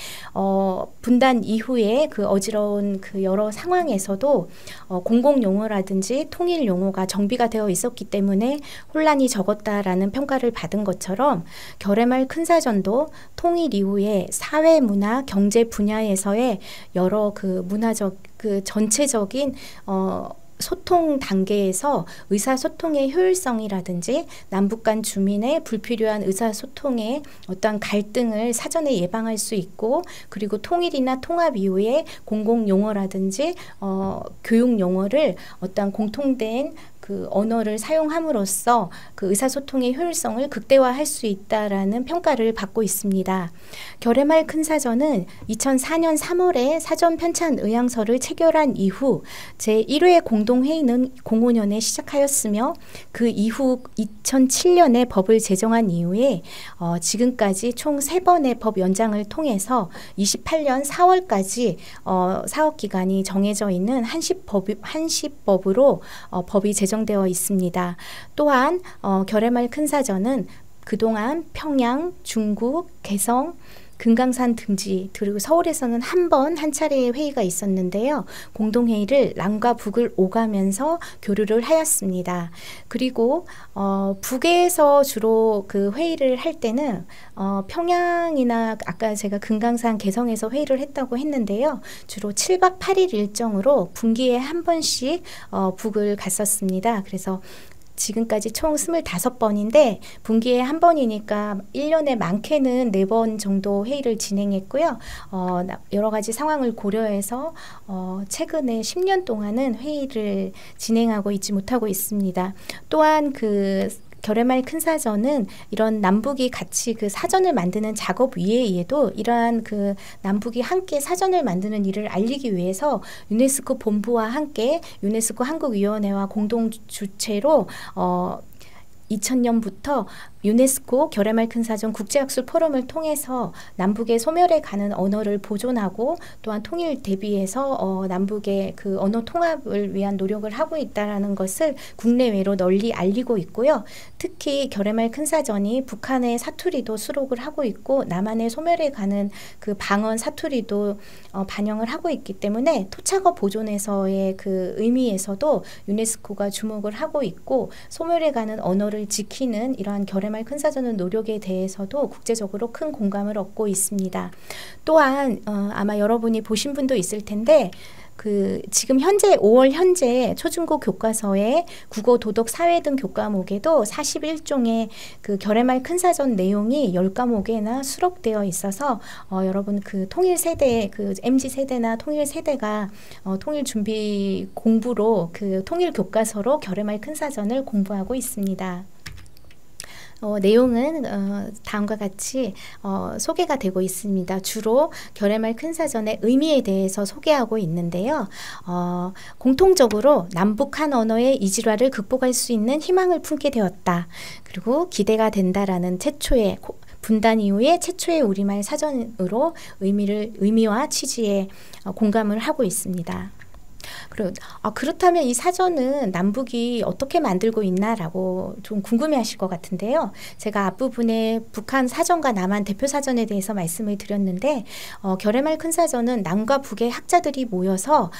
Speaker 1: 분단 이후에 그 어지러운 그 여러 상황에서도 공공용어라든지 통일 용어가 정비가 되어 있었기 때문에 혼란이 적었다라는 평가를 받은 것처럼 결해말 큰사전도 통일 이후에 사회, 문화, 경제 분야에서의 여러 그 문화적 전체적인 소통 단계에서 의사소통의 효율성이라든지 남북 간 주민의 불필요한 의사소통의 어떤 갈등을 사전에 예방할 수 있고 그리고 통일이나 통합 이후에 공공용어라든지 교육용어를 어떤 공통된 그 언어를 사용함으로써 그 의사소통의 효율성을 극대화할 수 있다라는 평가를 받고 있습니다. 결해말 큰사전은 2004년 3월에 사전 편찬 의향서를 체결한 이후 제1회 공동회의는 05년에 시작하였으며 그 이후 2007년에 법을 제정한 이후에 지금까지 총 3번의 법 연장을 통해서 28년 4월까지 사업기간이 정해져 있는 한시법으로 법이 제정되어 있습니다. 또한 결해말 큰사전은 그동안 평양, 중국, 개성, 금강산 등지 그리고 서울에서는 한 차례의 회의가 있었는데요. 공동회의를 남과 북을 오가면서 교류를 하였습니다. 그리고 북에서 주로 그 회의를 할 때는 평양이나 아까 제가 금강산 개성에서 회의를 했다고 했는데요. 주로 7박 8일 일정으로 분기에 한 번씩 북을 갔었습니다. 그래서 지금까지 총 25번인데 분기에 한 번이니까 1년에 많게는 4번 정도 회의를 진행했고요. 여러 가지 상황을 고려해서 최근에 10년 동안은 회의를 진행하고 있지 못하고 있습니다. 또한 결해말 큰사전은 이런 남북이 같이 그 사전을 만드는 작업 위에에도 이러한 그 남북이 함께 사전을 만드는 일을 알리기 위해서 유네스코 본부와 함께 유네스코 한국위원회와 공동 주최로 2000년부터 유네스코 결해말 큰사전 국제학술 포럼을 통해서 남북의 소멸해 가는 언어를 보존하고 또한 통일 대비해서 남북의 그 언어 통합을 위한 노력을 하고 있다는 것을 국내외로 널리 알리고 있고요. 특히 결해말 큰사전이 북한의 사투리도 수록을 하고 있고 남한의 소멸해 가는 그 방언 사투리도 반영을 하고 있기 때문에 토착어 보존에서의 그 의미에서도 유네스코가 주목을 하고 있고 소멸해 가는 언어를 언어를 지키는 이러한 결의말 큰 사전의 노력에 대해서도 국제적으로 큰 공감을 얻고 있습니다. 또한 아마 여러분이 보신 분도 있을 텐데 지금 현재 5월 현재 초중고 교과서에 국어, 도덕, 사회 등 교과목에도 41종의 그 결의말 큰 사전 내용이 10과목에나 수록되어 있어서 여러분 그 통일 세대, 그 MZ 세대나 통일 세대가 통일 준비 공부로 그 통일 교과서로 결의말 큰 사전을 공부하고 있습니다. 내용은 다음과 같이 소개가 되고 있습니다. 주로 결의말 큰 사전의 의미에 대해서 소개하고 있는데요. 공통적으로 남북한 언어의 이질화를 극복할 수 있는 희망을 품게 되었다. 그리고 기대가 된다라는 최초의 분단 이후에 최초의 우리말 사전으로 의미와 취지에 공감을 하고 있습니다. 그렇다면 이 사전은 남북이 어떻게 만들고 있나라고 좀 궁금해하실 것 같은데요. 제가 앞부분에 북한 사전과 남한 대표 사전에 대해서 말씀을 드렸는데 결의말 큰 사전은 남과 북의 학자들이 모여서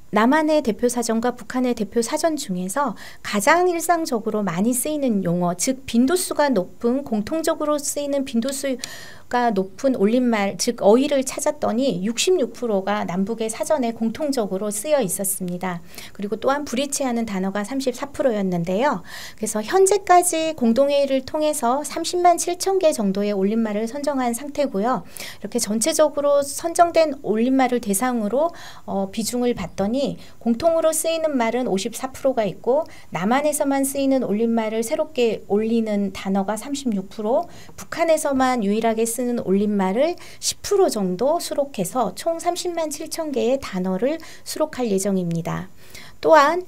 Speaker 1: 남한의 대표 사전과 북한의 대표 사전 중에서 가장 일상적으로 많이 쓰이는 용어, 즉 빈도수가 높은 공통적으로 쓰이는 빈도수가 높은 올림말, 즉 어휘를 찾았더니 66%가 남북의 사전에 공통적으로 쓰여 있었습니다. 그리고 또한 불일치하는 단어가 34%였는데요. 그래서 현재까지 공동회의를 통해서 30만 7천 개 정도의 올림말을 선정한 상태고요. 이렇게 전체적으로 선정된 올림말을 대상으로 비중을 봤더니 공통으로 쓰이는 말은 54%가 있고 남한에서만 쓰이는 올림말을 새롭게 올리는 단어가 36%, 북한에서만 유일하게 쓰는 올림말을 10% 정도 수록해서 총 30만 7천 개의 단어를 수록할 예정입니다. 또한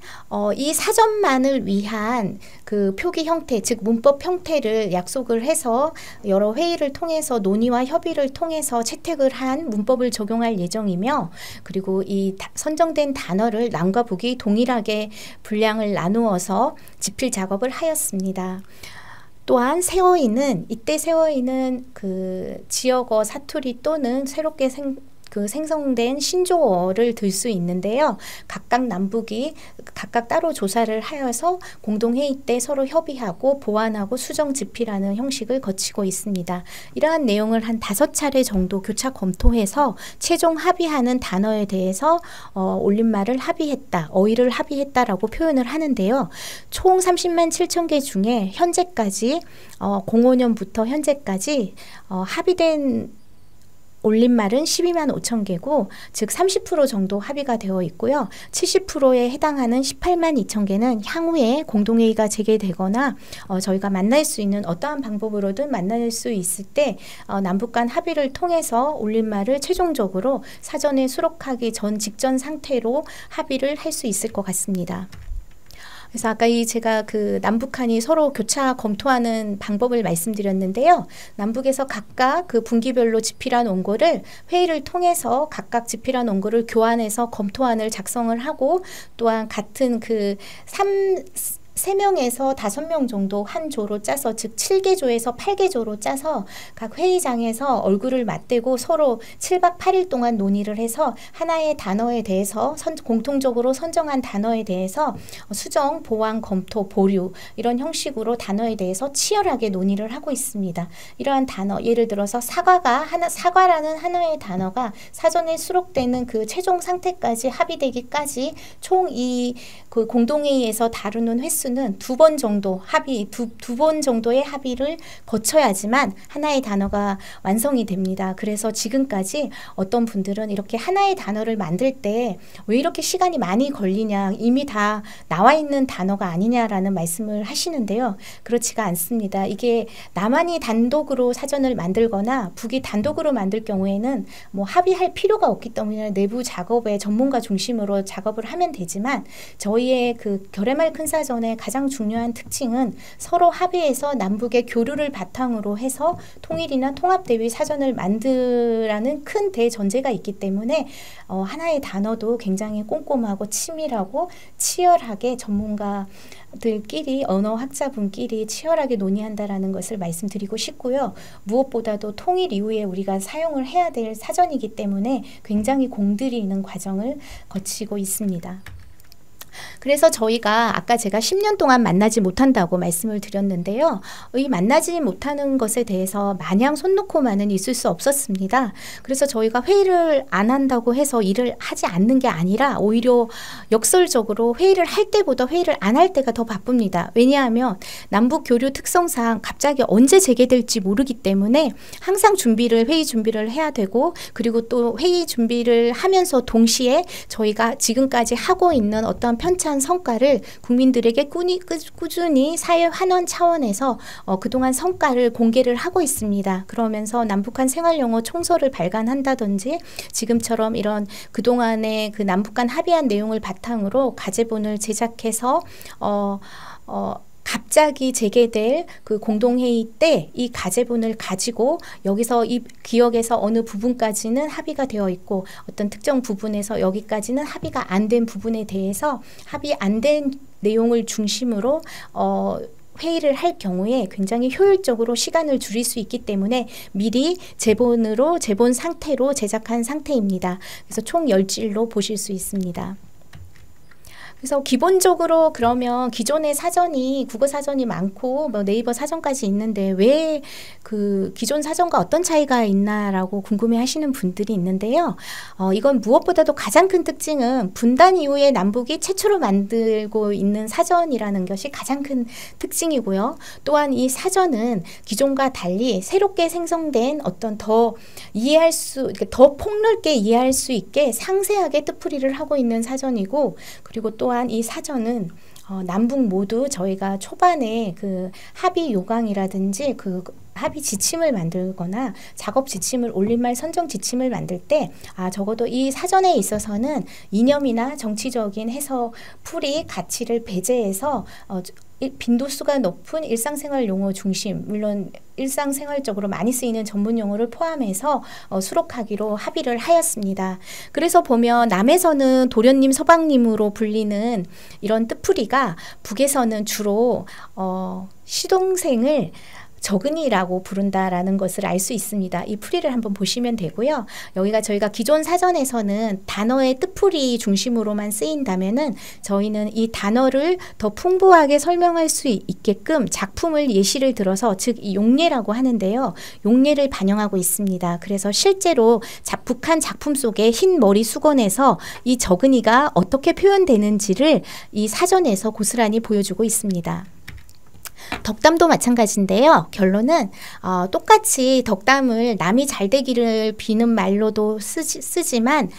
Speaker 1: 이 사전만을 위한 그 표기 형태, 즉 문법 형태를 약속을 해서 여러 회의를 통해서 논의와 협의를 통해서 채택을 한 문법을 적용할 예정이며, 그리고 이 선정된 단어를 남과 북이 동일하게 분량을 나누어서 집필 작업을 하였습니다. 또한 세어인은 이때 세어인은 그 지역어 사투리 또는 새롭게 생성된 신조어를 들 수 있는데요. 각각 남북이 각각 따로 조사를 하여서 공동회의 때 서로 협의하고 보완하고 수정 집필하는 형식을 거치고 있습니다. 이러한 내용을 한 5차례 정도 교차 검토해서 최종 합의하는 단어에 대해서 올림말을 합의했다, 어휘를 합의했다라고 표현을 하는데요. 총 30만 7천 개 중에 현재까지 05년부터 현재까지 합의된 올림말은 12만 5천 개고, 즉 30% 정도 합의가 되어 있고요. 70%에 해당하는 18만 2천 개는 향후에 공동회의가 재개되거나 저희가 만날 수 있는 어떠한 방법으로든 만날 수 있을 때 남북 간 합의를 통해서 올림말을 최종적으로 사전에 수록하기 직전 상태로 합의를 할 수 있을 것 같습니다. 그래서 아까 제가 그 남북한이 서로 교차 검토하는 방법을 말씀드렸는데요. 남북에서 각각 그 분기별로 집필한 원고를 회의를 통해서 각각 집필한 원고를 교환해서 검토안을 작성을 하고, 또한 같은 3명에서 5명 정도 한 조로 짜서, 즉 7개 조에서 8개 조로 짜서 각 회의장에서 얼굴을 맞대고 서로 7박 8일 동안 논의를 해서 하나의 단어에 대해서 공통적으로 선정한 단어에 대해서 수정, 보완, 검토, 보류 이런 형식으로 단어에 대해서 치열하게 논의를 하고 있습니다. 이러한 단어, 예를 들어서 사과라는 하나의 단어가 사전에 수록되는 그 최종 상태까지 합의되기까지 총 그 공동회의에서 다루는 횟수는 2번 정도 두 번 정도의 합의를 거쳐야지만 하나의 단어가 완성이 됩니다. 그래서 지금까지 어떤 분들은 이렇게 하나의 단어를 만들 때 왜 이렇게 시간이 많이 걸리냐, 이미 다 나와 있는 단어가 아니냐라는 말씀을 하시는데요. 그렇지가 않습니다. 이게 남한이 단독으로 사전을 만들거나 북이 단독으로 만들 경우에는 뭐 합의할 필요가 없기 때문에 내부 작업에 전문가 중심으로 작업을 하면 되지만, 저희의 그 결의말 큰 사전의 가장 중요한 특징은 서로 합의해서 남북의 교류를 바탕으로 해서 통일이나 통합대비 사전을 만드라는 큰 대전제가 있기 때문에 하나의 단어도 굉장히 꼼꼼하고 치밀하고 치열하게 전문가들끼리, 언어학자분끼리 치열하게 논의한다라는 것을 말씀드리고 싶고요. 무엇보다도 통일 이후에 우리가 사용을 해야 될 사전이기 때문에 굉장히 공들이 있는 과정을 거치고 있습니다. 그래서 저희가 아까 제가 10년 동안 만나지 못한다고 말씀을 드렸는데요. 이 만나지 못하는 것에 대해서 마냥 손 놓고만은 있을 수 없었습니다. 그래서 저희가 회의를 안 한다고 해서 일을 하지 않는 게 아니라 오히려 역설적으로 회의를 할 때보다 회의를 안 할 때가 더 바쁩니다. 왜냐하면 남북 교류 특성상 갑자기 언제 재개될지 모르기 때문에 항상 회의 준비를 해야 되고, 그리고 또 회의 준비를 하면서 동시에 저희가 지금까지 하고 있는 어떤 편찬 성과를 국민들에게 꾸준히 사회 환원 차원에서 그동안 성과를 공개를 하고 있습니다. 그러면서 남북한 생활영어 총서를 발간한다든지 지금처럼 이런 그동안의 그 남북 간 합의한 내용을 바탕으로 가제본을 제작해서 갑자기 재개될 그 공동회의 때 이 가제본을 가지고 여기서 이 기억에서 어느 부분까지는 합의가 되어 있고 어떤 특정 부분에서 여기까지는 합의가 안 된 부분에 대해서 합의 안 된 내용을 중심으로 회의를 할 경우에 굉장히 효율적으로 시간을 줄일 수 있기 때문에 미리 제본 상태로 제작한 상태입니다. 그래서 총 10질로 보실 수 있습니다. 그래서 기본적으로 그러면 기존의 사전이 국어 사전이 많고 뭐 네이버 사전까지 있는데 왜 그 기존 사전과 어떤 차이가 있나라고 궁금해 하시는 분들이 있는데요. 이건 무엇보다도 가장 큰 특징은 분단 이후에 남북이 최초로 만들고 있는 사전이라는 것이 가장 큰 특징이고요. 또한 이 사전은 기존과 달리 새롭게 생성된 어떤 더 폭넓게 이해할 수 있게 상세하게 뜻풀이를 하고 있는 사전이고, 그리고 또한 이 사전은 남북 모두 저희가 초반에 그 합의 요강이라든지 그 합의 지침을 만들거나 작업 지침을 올림말 선정 지침을 만들 때 적어도 이 사전에 있어서는 이념이나 정치적인 해석 풀이 가치를 배제해서 빈도수가 높은 일상생활 용어 중심, 물론 일상생활적으로 많이 쓰이는 전문 용어를 포함해서 수록하기로 합의를 하였습니다. 그래서 보면 남에서는 도련님, 서방님으로 불리는 이런 뜻풀이가 북에서는 주로 시동생을 적은이라고 부른다라는 것을 알 수 있습니다. 이 풀이를 한번 보시면 되고요. 여기가 저희가 기존 사전에서는 단어의 뜻풀이 중심으로만 쓰인다면은 저희는 이 단어를 더 풍부하게 설명할 수 있게끔 작품을 예시를 들어서, 즉 이 용례라고 하는데요. 용례를 반영하고 있습니다. 그래서 실제로 북한 작품 속에 흰 머리 수건에서 이 적은이가 어떻게 표현되는지를 이 사전에서 고스란히 보여주고 있습니다. 덕담도 마찬가지인데요. 결론은 똑같이 덕담을 남이 잘 되기를 비는 말로도 쓰지만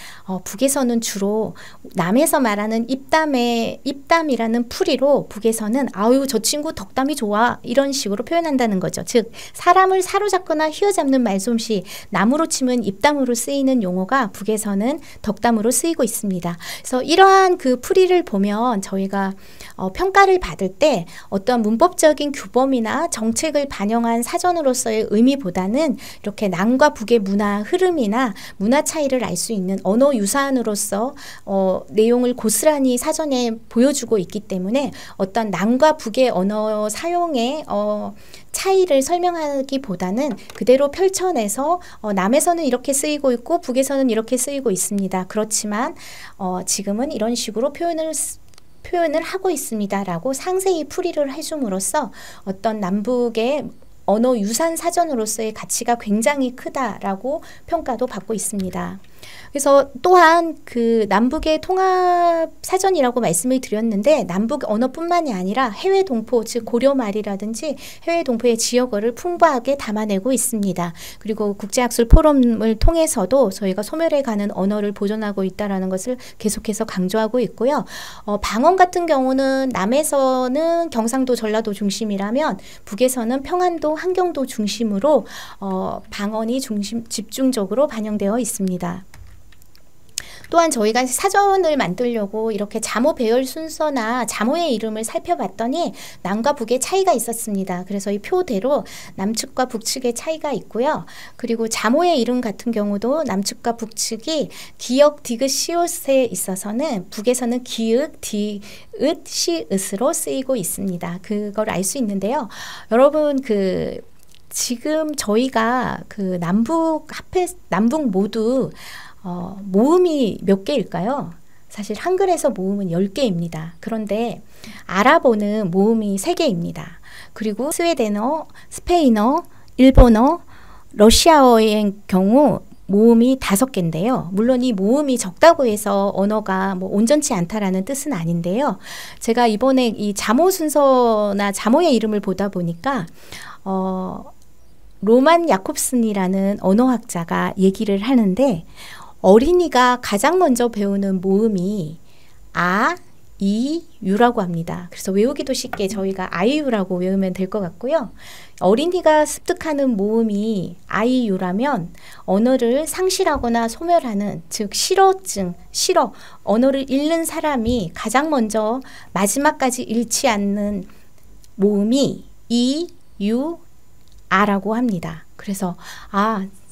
Speaker 1: 북에서는 주로 남에서 말하는 입담이라는 풀이로 북에서는 아유 저 친구 덕담이 좋아 이런 식으로 표현한다는 거죠. 즉 사람을 사로잡거나 휘어잡는 말솜씨, 남으로 치면 입담으로 쓰이는 용어가 북에서는 덕담으로 쓰이고 있습니다. 그래서 이러한 그 풀이를 보면 저희가 평가를 받을 때 어떤 문법적인 규범이나 정책을 반영한 사전으로서의 의미보다는 이렇게 남과 북의 문화 흐름이나 문화 차이를 알 수 있는 언어 유산으로서 내용을 고스란히 사전에 보여주고 있기 때문에 어떤 남과 북의 언어 사용의 차이를 설명하기보다는 그대로 펼쳐내서 남에서는 이렇게 쓰이고 있고 북에서는 이렇게 쓰이고 있습니다. 그렇지만 지금은 이런 식으로 표현을 하고 있습니다라고 상세히 풀이를 해줌으로써 어떤 남북의 언어 유산 사전으로서의 가치가 굉장히 크다라고 평가도 받고 있습니다. 그래서 또한 그 남북의 통합 사전이라고 말씀을 드렸는데 남북 언어뿐만이 아니라 해외 동포, 즉 고려말이라든지 해외 동포의 지역어를 풍부하게 담아내고 있습니다. 그리고 국제학술 포럼을 통해서도 저희가 소멸해가는 언어를 보존하고 있다는 것을 계속해서 강조하고 있고요. 방언 같은 경우는 남에서는 경상도, 전라도 중심이라면 북에서는 평안도, 함경도 중심으로 방언이 집중적으로 반영되어 있습니다. 또한 저희가 사전을 만들려고 이렇게 자모 배열 순서나 자모의 이름을 살펴봤더니 남과 북의 차이가 있었습니다. 그래서 이 표대로 남측과 북측의 차이가 있고요. 그리고 자모의 이름 같은 경우도 남측과 북측이 기역, 디귿, 시옷에 있어서는 북에서는 기역, 디귿, 시읒으로 쓰이고 있습니다. 그걸 알 수 있는데요. 여러분 지금 저희가 남북 모두 모음이 몇 개일까요? 사실 한글에서 모음은 10개입니다. 그런데 아랍어는 모음이 3개입니다. 그리고 스웨덴어, 스페인어, 일본어, 러시아어의 경우 모음이 5개인데요. 물론 이 모음이 적다고 해서 언어가 뭐 온전치 않다라는 뜻은 아닌데요. 제가 이번에 이 자모 순서나 자모의 이름을 보다 보니까 로만 야콥슨이라는 언어학자가 얘기를 하는데 어린이가 가장 먼저 배우는 모음이 아, 이, 유라고 합니다. 그래서 외우기도 쉽게 저희가 아이유라고 외우면 될 것 같고요. 어린이가 습득하는 모음이 아이유라면 언어를 상실하거나 소멸하는, 즉 실어증, 언어를 잃는 사람이 가장 먼저 마지막까지 잃지 않는 모음이 이, 유, 아라고 합니다. 그래서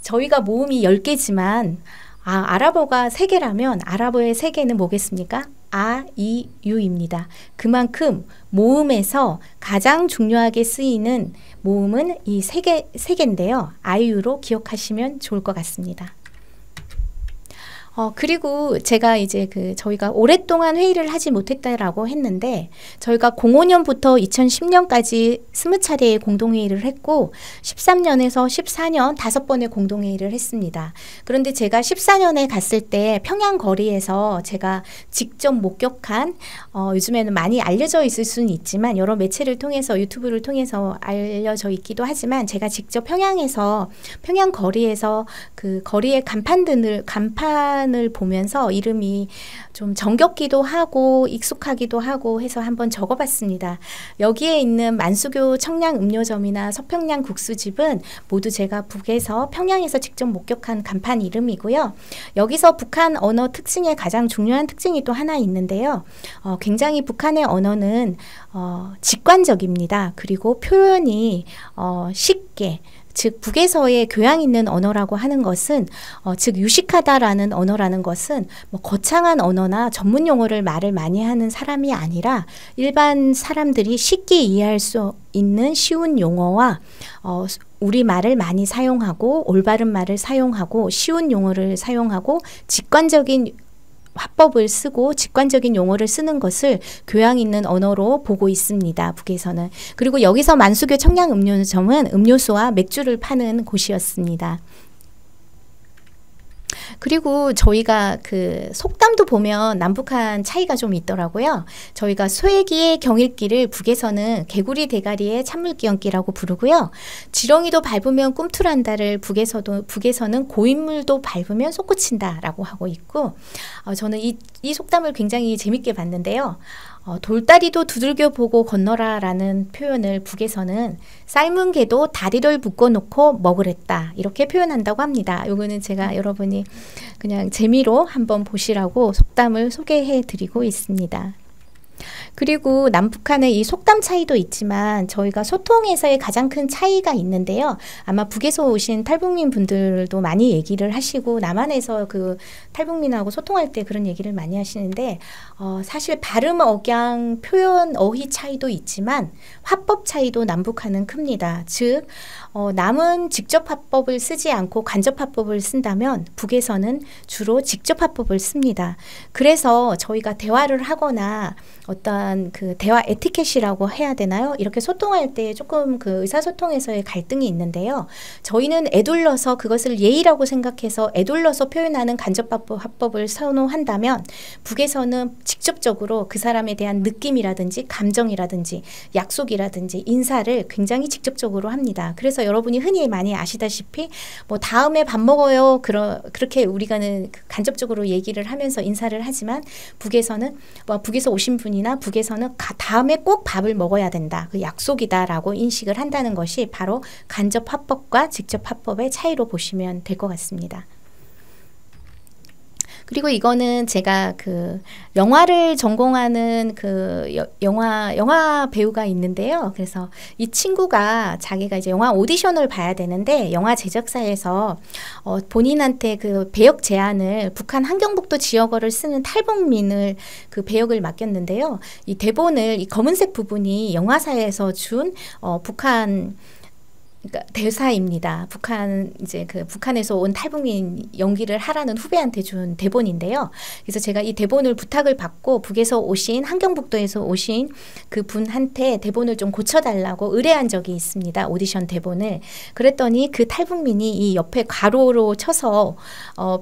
Speaker 1: 저희가 모음이 10개지만 아랍어가 3개라면 아랍어의 3개는 뭐겠습니까? 아, 이, 유입니다. 그만큼 모음에서 가장 중요하게 쓰이는 모음은 이 3개인데요. 아이유로 기억하시면 좋을 것 같습니다. 그리고 제가 이제 저희가 오랫동안 회의를 하지 못했다라고 했는데, 저희가 05년부터 2010년까지 20차례의 공동회의를 했고, 13년에서 14년 5번의 공동회의를 했습니다. 그런데 제가 14년에 갔을 때 평양 거리에서 제가 직접 목격한, 요즘에는 많이 알려져 있을 수는 있지만, 여러 매체를 통해서, 유튜브를 통해서 알려져 있기도 하지만, 제가 직접 평양 거리에서 그 거리의 간판을 보면서 이름이 좀 정겹기도 하고 익숙하기도 하고 해서 한번 적어봤습니다. 여기에 있는 만수교 청량 음료점이나 서평양 국수집은 모두 제가 북에서 평양에서 직접 목격한 간판 이름이고요. 여기서 북한 언어 특징의 가장 중요한 특징이 또 하나 있는데요. 굉장히 북한의 언어는 직관적입니다. 그리고 표현이 쉽게, 즉 북에서의 교양 있는 언어라고 하는 것은 즉 유식하다라는 언어라는 것은 뭐 거창한 언어나 전문 용어를 말을 많이 하는 사람이 아니라 일반 사람들이 쉽게 이해할 수 있는 쉬운 용어와 우리말을 많이 사용하고 올바른 말을 사용하고 쉬운 용어를 사용하고 직관적인 화법을 쓰고 직관적인 용어를 쓰는 것을 교양 있는 언어로 보고 있습니다. 북에서는. 그리고 여기서 만수교 청량 음료점은 음료수와 맥주를 파는 곳이었습니다. 그리고 저희가 그 속담도 보면 남북한 차이가 좀 있더라고요. 저희가 소애기의 경일기를 북에서는 개구리 대가리의 찬물기연기라고 부르고요. 지렁이도 밟으면 꿈틀한다를 북에서는 고인물도 밟으면 솟구친다라고 하고 있고, 저는 이 속담을 굉장히 재밌게 봤는데요. 돌다리도 두들겨 보고 건너라 라는 표현을 북에서는 삶은 개도 다리를 묶어놓고 먹으랬다, 이렇게 표현한다고 합니다. 요거는 제가 여러분이 그냥 재미로 한번 보시라고 속담을 소개해 드리고 있습니다. 그리고 남북한의 이 속담 차이도 있지만 저희가 소통에서의 가장 큰 차이가 있는데요. 아마 북에서 오신 탈북민 분들도 많이 얘기를 하시고 남한에서 그 탈북민하고 소통할 때 그런 얘기를 많이 하시는데, 사실 발음, 억양, 표현, 어휘 차이도 있지만 화법 차이도 남북한은 큽니다. 즉 남은 직접 화법을 쓰지 않고 간접 화법을 쓴다면 북에서는 주로 직접 화법을 씁니다. 그래서 저희가 대화를 하거나 어떠한 그 대화 에티켓이라고 해야 되나요? 이렇게 소통할 때 조금 그 의사소통에서의 갈등이 있는데요. 저희는 에둘러서 그것을 예의라고 생각해서 에둘러서 표현하는 간접 화법을 선호한다면 북에서는 직접적으로 그 사람에 대한 느낌이라든지 감정이라든지 약속이라든지 인사를 굉장히 직접적으로 합니다. 그래서 여러분이 흔히 많이 아시다시피 뭐 다음에 밥 먹어요, 그렇게 우리가는 간접적으로 얘기를 하면서 인사를 하지만 북에서는 북에서 오신 분이나 북에서는 다음에 꼭 밥을 먹어야 된다, 그 약속이다라고 인식을 한다는 것이 바로 간접 화법과 직접 화법의 차이로 보시면 될 것 같습니다. 그리고 이거는 제가 그 영화를 전공하는 그 영화 배우가 있는데요. 그래서 이 친구가 자기가 이제 영화 오디션을 봐야 되는데 영화 제작사에서 본인한테 그 배역 제안을 북한 함경북도 지역어를 쓰는 탈북민을 그 배역을 맡겼는데요. 이 대본을 이 검은색 부분이 영화사에서 준 북한 그러니까 대사입니다. 북한에서 온 탈북민 연기를 하라는 후배한테 준 대본인데요. 그래서 제가 이 대본을 부탁을 받고 북에서 오신 한경북도에서 오신 그 분한테 대본을 좀 고쳐달라고 의뢰한 적이 있습니다. 오디션 대본을. 그랬더니 그 탈북민이 이 옆에 가로로 쳐서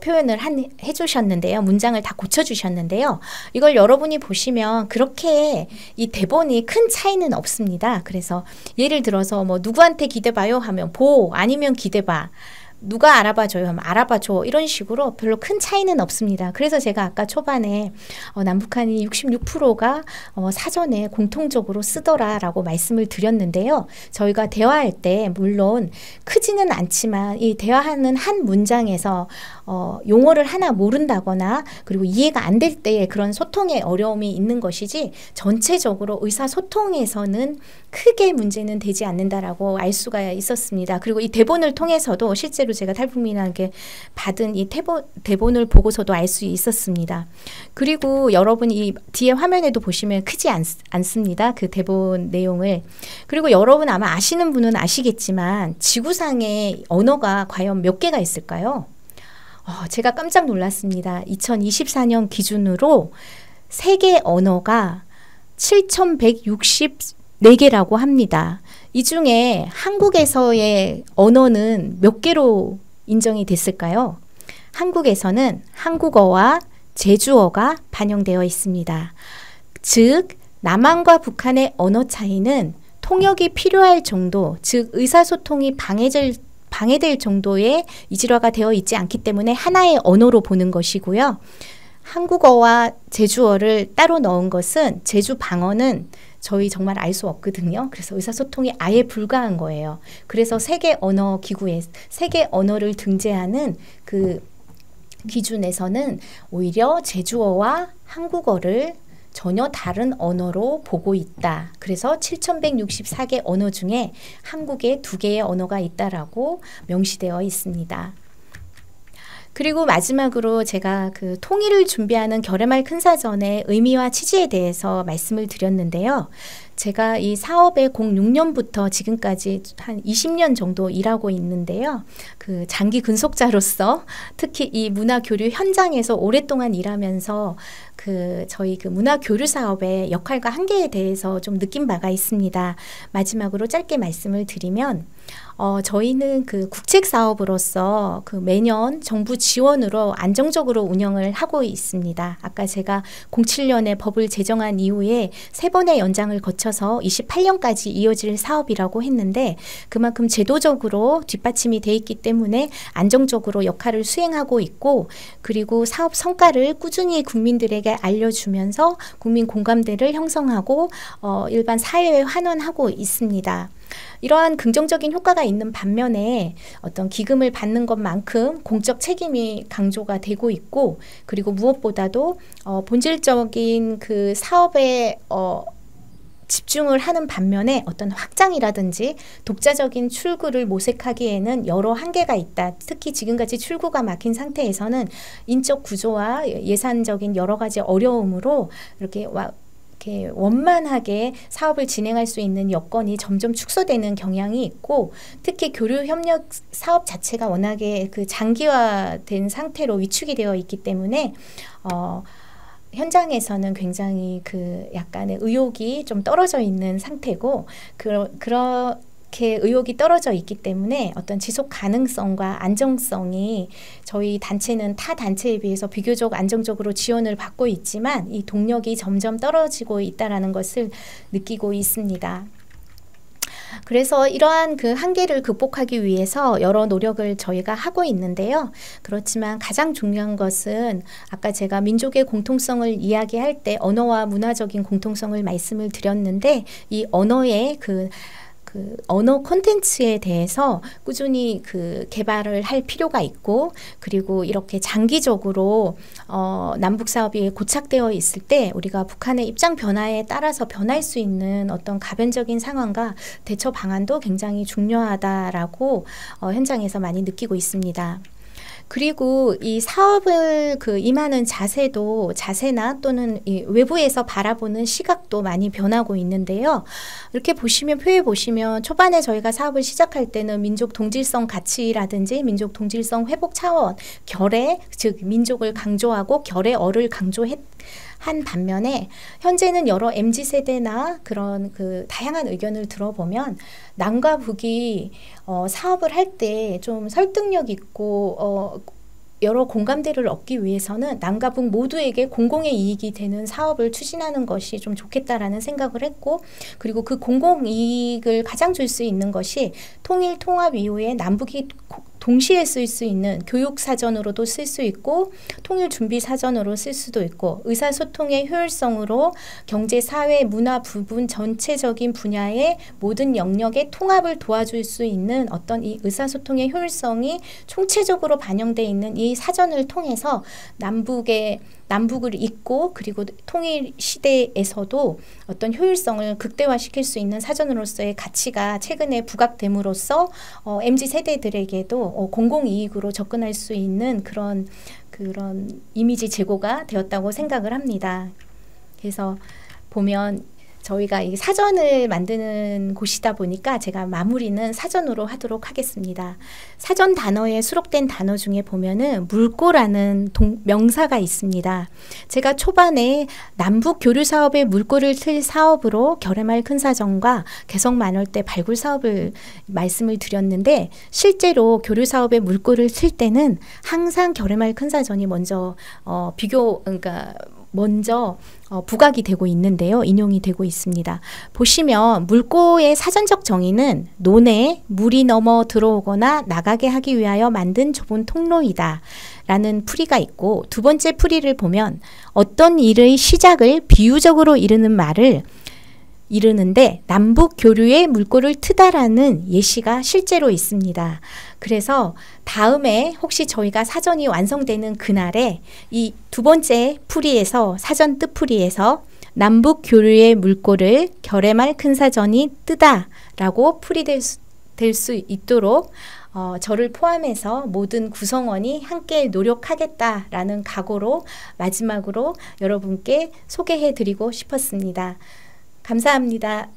Speaker 1: 표현을 해주셨는데요. 문장을 다 고쳐주셨는데요. 이걸 여러분이 보시면 그렇게 이 대본이 큰 차이는 없습니다. 그래서 예를 들어서 뭐 누구한테 기대봐요 하면 아니면 기대봐. 누가 알아봐줘요 하면 알아봐줘. 이런 식으로 별로 큰 차이는 없습니다. 그래서 제가 아까 초반에 남북한이 66%가 사전에 공통적으로 쓰더라라고 말씀을 드렸는데요. 저희가 대화할 때 물론 크지는 않지만 이 대화하는 한 문장에서 용어를 하나 모른다거나 그리고 이해가 안 될 때에 그런 소통에 어려움이 있는 것이지 전체적으로 의사소통에서는 크게 문제는 되지 않는다라고 알 수가 있었습니다. 그리고 이 대본을 통해서도 실제로 제가 탈북민에게 받은 이 대본을 보고서도 알 수 있었습니다. 그리고 여러분 이 뒤에 화면에도 보시면 크지 않습니다. 그 대본 내용을. 그리고 여러분 아마 아시는 분은 아시겠지만 지구상에 언어가 과연 몇 개가 있을까요? 제가 깜짝 놀랐습니다. 2024년 기준으로 세계 언어가 7,164개라고 합니다. 이 중에 한국에서의 언어는 몇 개로 인정이 됐을까요? 한국에서는 한국어와 제주어가 반영되어 있습니다. 즉, 남한과 북한의 언어 차이는 통역이 필요할 정도, 즉 의사소통이 방해될 정도의 이질화가 되어 있지 않기 때문에 하나의 언어로 보는 것이고요. 한국어와 제주어를 따로 넣은 것은 제주 방언은 저희 정말 알 수 없거든요. 그래서 의사소통이 아예 불가한 거예요. 그래서 세계 언어 기구에 세계 언어를 등재하는 그 기준에서는 오히려 제주어와 한국어를 전혀 다른 언어로 보고 있다. 그래서 7,164개 언어 중에 한국에 2개의 언어가 있다라고 명시되어 있습니다. 그리고 마지막으로 제가 그 통일을 준비하는 결의말 큰사전의 의미와 취지에 대해서 말씀을 드렸는데요. 제가 이 사업에 06년부터 지금까지 한 20년 정도 일하고 있는데요. 그 장기 근속자로서 특히 이 문화교류 현장에서 오랫동안 일하면서 저희 문화교류 사업의 역할과 한계에 대해서 좀 느낀 바가 있습니다. 마지막으로 짧게 말씀을 드리면 저희는 그 국책 사업으로서 매년 정부 지원으로 안정적으로 운영을 하고 있습니다. 아까 제가 07년에 법을 제정한 이후에 3번의 연장을 거쳐서 28년까지 이어질 사업이라고 했는데 그만큼 제도적으로 뒷받침이 돼 있기 때문에 안정적으로 역할을 수행하고 있고 그리고 사업 성과를 꾸준히 국민들에게 알려주면서 국민 공감대를 형성하고 일반 사회에 환원하고 있습니다. 이러한 긍정적인 효과가 있는 반면에 어떤 기금을 받는 것만큼 공적 책임이 강조가 되고 있고 그리고 무엇보다도 본질적인 그 사업에 집중을 하는 반면에 어떤 확장이라든지 독자적인 출구를 모색하기에는 여러 한계가 있다. 특히 지금까지 출구가 막힌 상태에서는 인적 구조와 예산적인 여러 가지 어려움으로 이렇게 원만하게 사업을 진행할 수 있는 여건이 점점 축소되는 경향이 있고 특히 교류 협력 사업 자체가 워낙에 장기화된 상태로 위축이 되어 있기 때문에 현장에서는 굉장히 약간의 의욕이 좀 떨어져 있는 상태고 그렇게 의욕이 떨어져 있기 때문에 어떤 지속 가능성과 안정성이 저희 단체는 타 단체에 비해서 비교적 안정적으로 지원을 받고 있지만 이 동력이 점점 떨어지고 있다는 것을 느끼고 있습니다. 그래서 이러한 한계를 극복하기 위해서 여러 노력을 저희가 하고 있는데요. 그렇지만 가장 중요한 것은 아까 제가 민족의 공통성을 이야기할 때 언어와 문화적인 공통성을 말씀을 드렸는데 이 언어의 언어 콘텐츠에 대해서 꾸준히 개발을 할 필요가 있고 그리고 이렇게 장기적으로 남북 사업이 고착되어 있을 때 우리가 북한의 입장 변화에 따라서 변할 수 있는 어떤 가변적인 상황과 대처 방안도 굉장히 중요하다라고 현장에서 많이 느끼고 있습니다. 그리고 이 사업을 임하는 자세나 또는 이 외부에서 바라보는 시각도 많이 변하고 있는데요. 이렇게 표에 보시면 초반에 저희가 사업을 시작할 때는 민족 동질성 가치라든지 민족 동질성 회복 차원, 결의, 즉 민족을 강조하고 결의어를 한 반면에 현재는 여러 MZ세대나 그런 다양한 의견을 들어보면 남과 북이 사업을 할 때 좀 설득력 있고 여러 공감대를 얻기 위해서는 남과 북 모두에게 공공의 이익이 되는 사업을 추진하는 것이 좀 좋겠다라는 생각을 했고, 그리고 그 공공이익을 가장 줄 수 있는 것이 통일 통합 이후에 남북이 동시에 쓸 수 있는 교육사전으로도 쓸 수 있고 통일준비사전으로 쓸 수도 있고 의사소통의 효율성으로 경제, 사회, 문화 부분 전체적인 분야의 모든 영역의 통합을 도와줄 수 있는 어떤 이 의사소통의 효율성이 총체적으로 반영되어 있는 이 사전을 통해서 남북을 잇고 그리고 통일 시대에서도 어떤 효율성을 극대화시킬 수 있는 사전으로서의 가치가 최근에 부각됨으로써 MZ 세대들에게도 공공이익으로 접근할 수 있는 그런 이미지 제고가 되었다고 생각을 합니다. 그래서 보면 저희가 이 사전을 만드는 곳이다 보니까 제가 마무리는 사전으로 하도록 하겠습니다. 사전 단어에 수록된 단어 중에 보면은 물꼬라는 명사가 있습니다. 제가 초반에 남북 교류 사업의 물꼬를 틀 사업으로 결의말 큰 사전과 개성 만월대 발굴 사업을 말씀을 드렸는데, 실제로 교류 사업의 물꼬를 틀 때는 항상 결의말 큰 사전이 먼저 부각이 되고 있는데요. 인용이 되고 있습니다. 보시면 물꼬의 사전적 정의는 논에 물이 넘어 들어오거나 나가게 하기 위하여 만든 좁은 통로이다 라는 풀이가 있고, 두 번째 풀이를 보면 어떤 일의 시작을 비유적으로 이르는데 남북 교류의 물꼬를 트다라는 예시가 실제로 있습니다. 그래서 다음에 혹시 저희가 사전이 완성되는 그날에 이 두 번째 풀이에서, 사전 뜻풀이에서 남북 교류의 물꼬를 결의말 큰 사전이 뜨다라고 풀이될 수 있도록 저를 포함해서 모든 구성원이 함께 노력하겠다라는 각오로 마지막으로 여러분께 소개해드리고 싶었습니다. 감사합니다.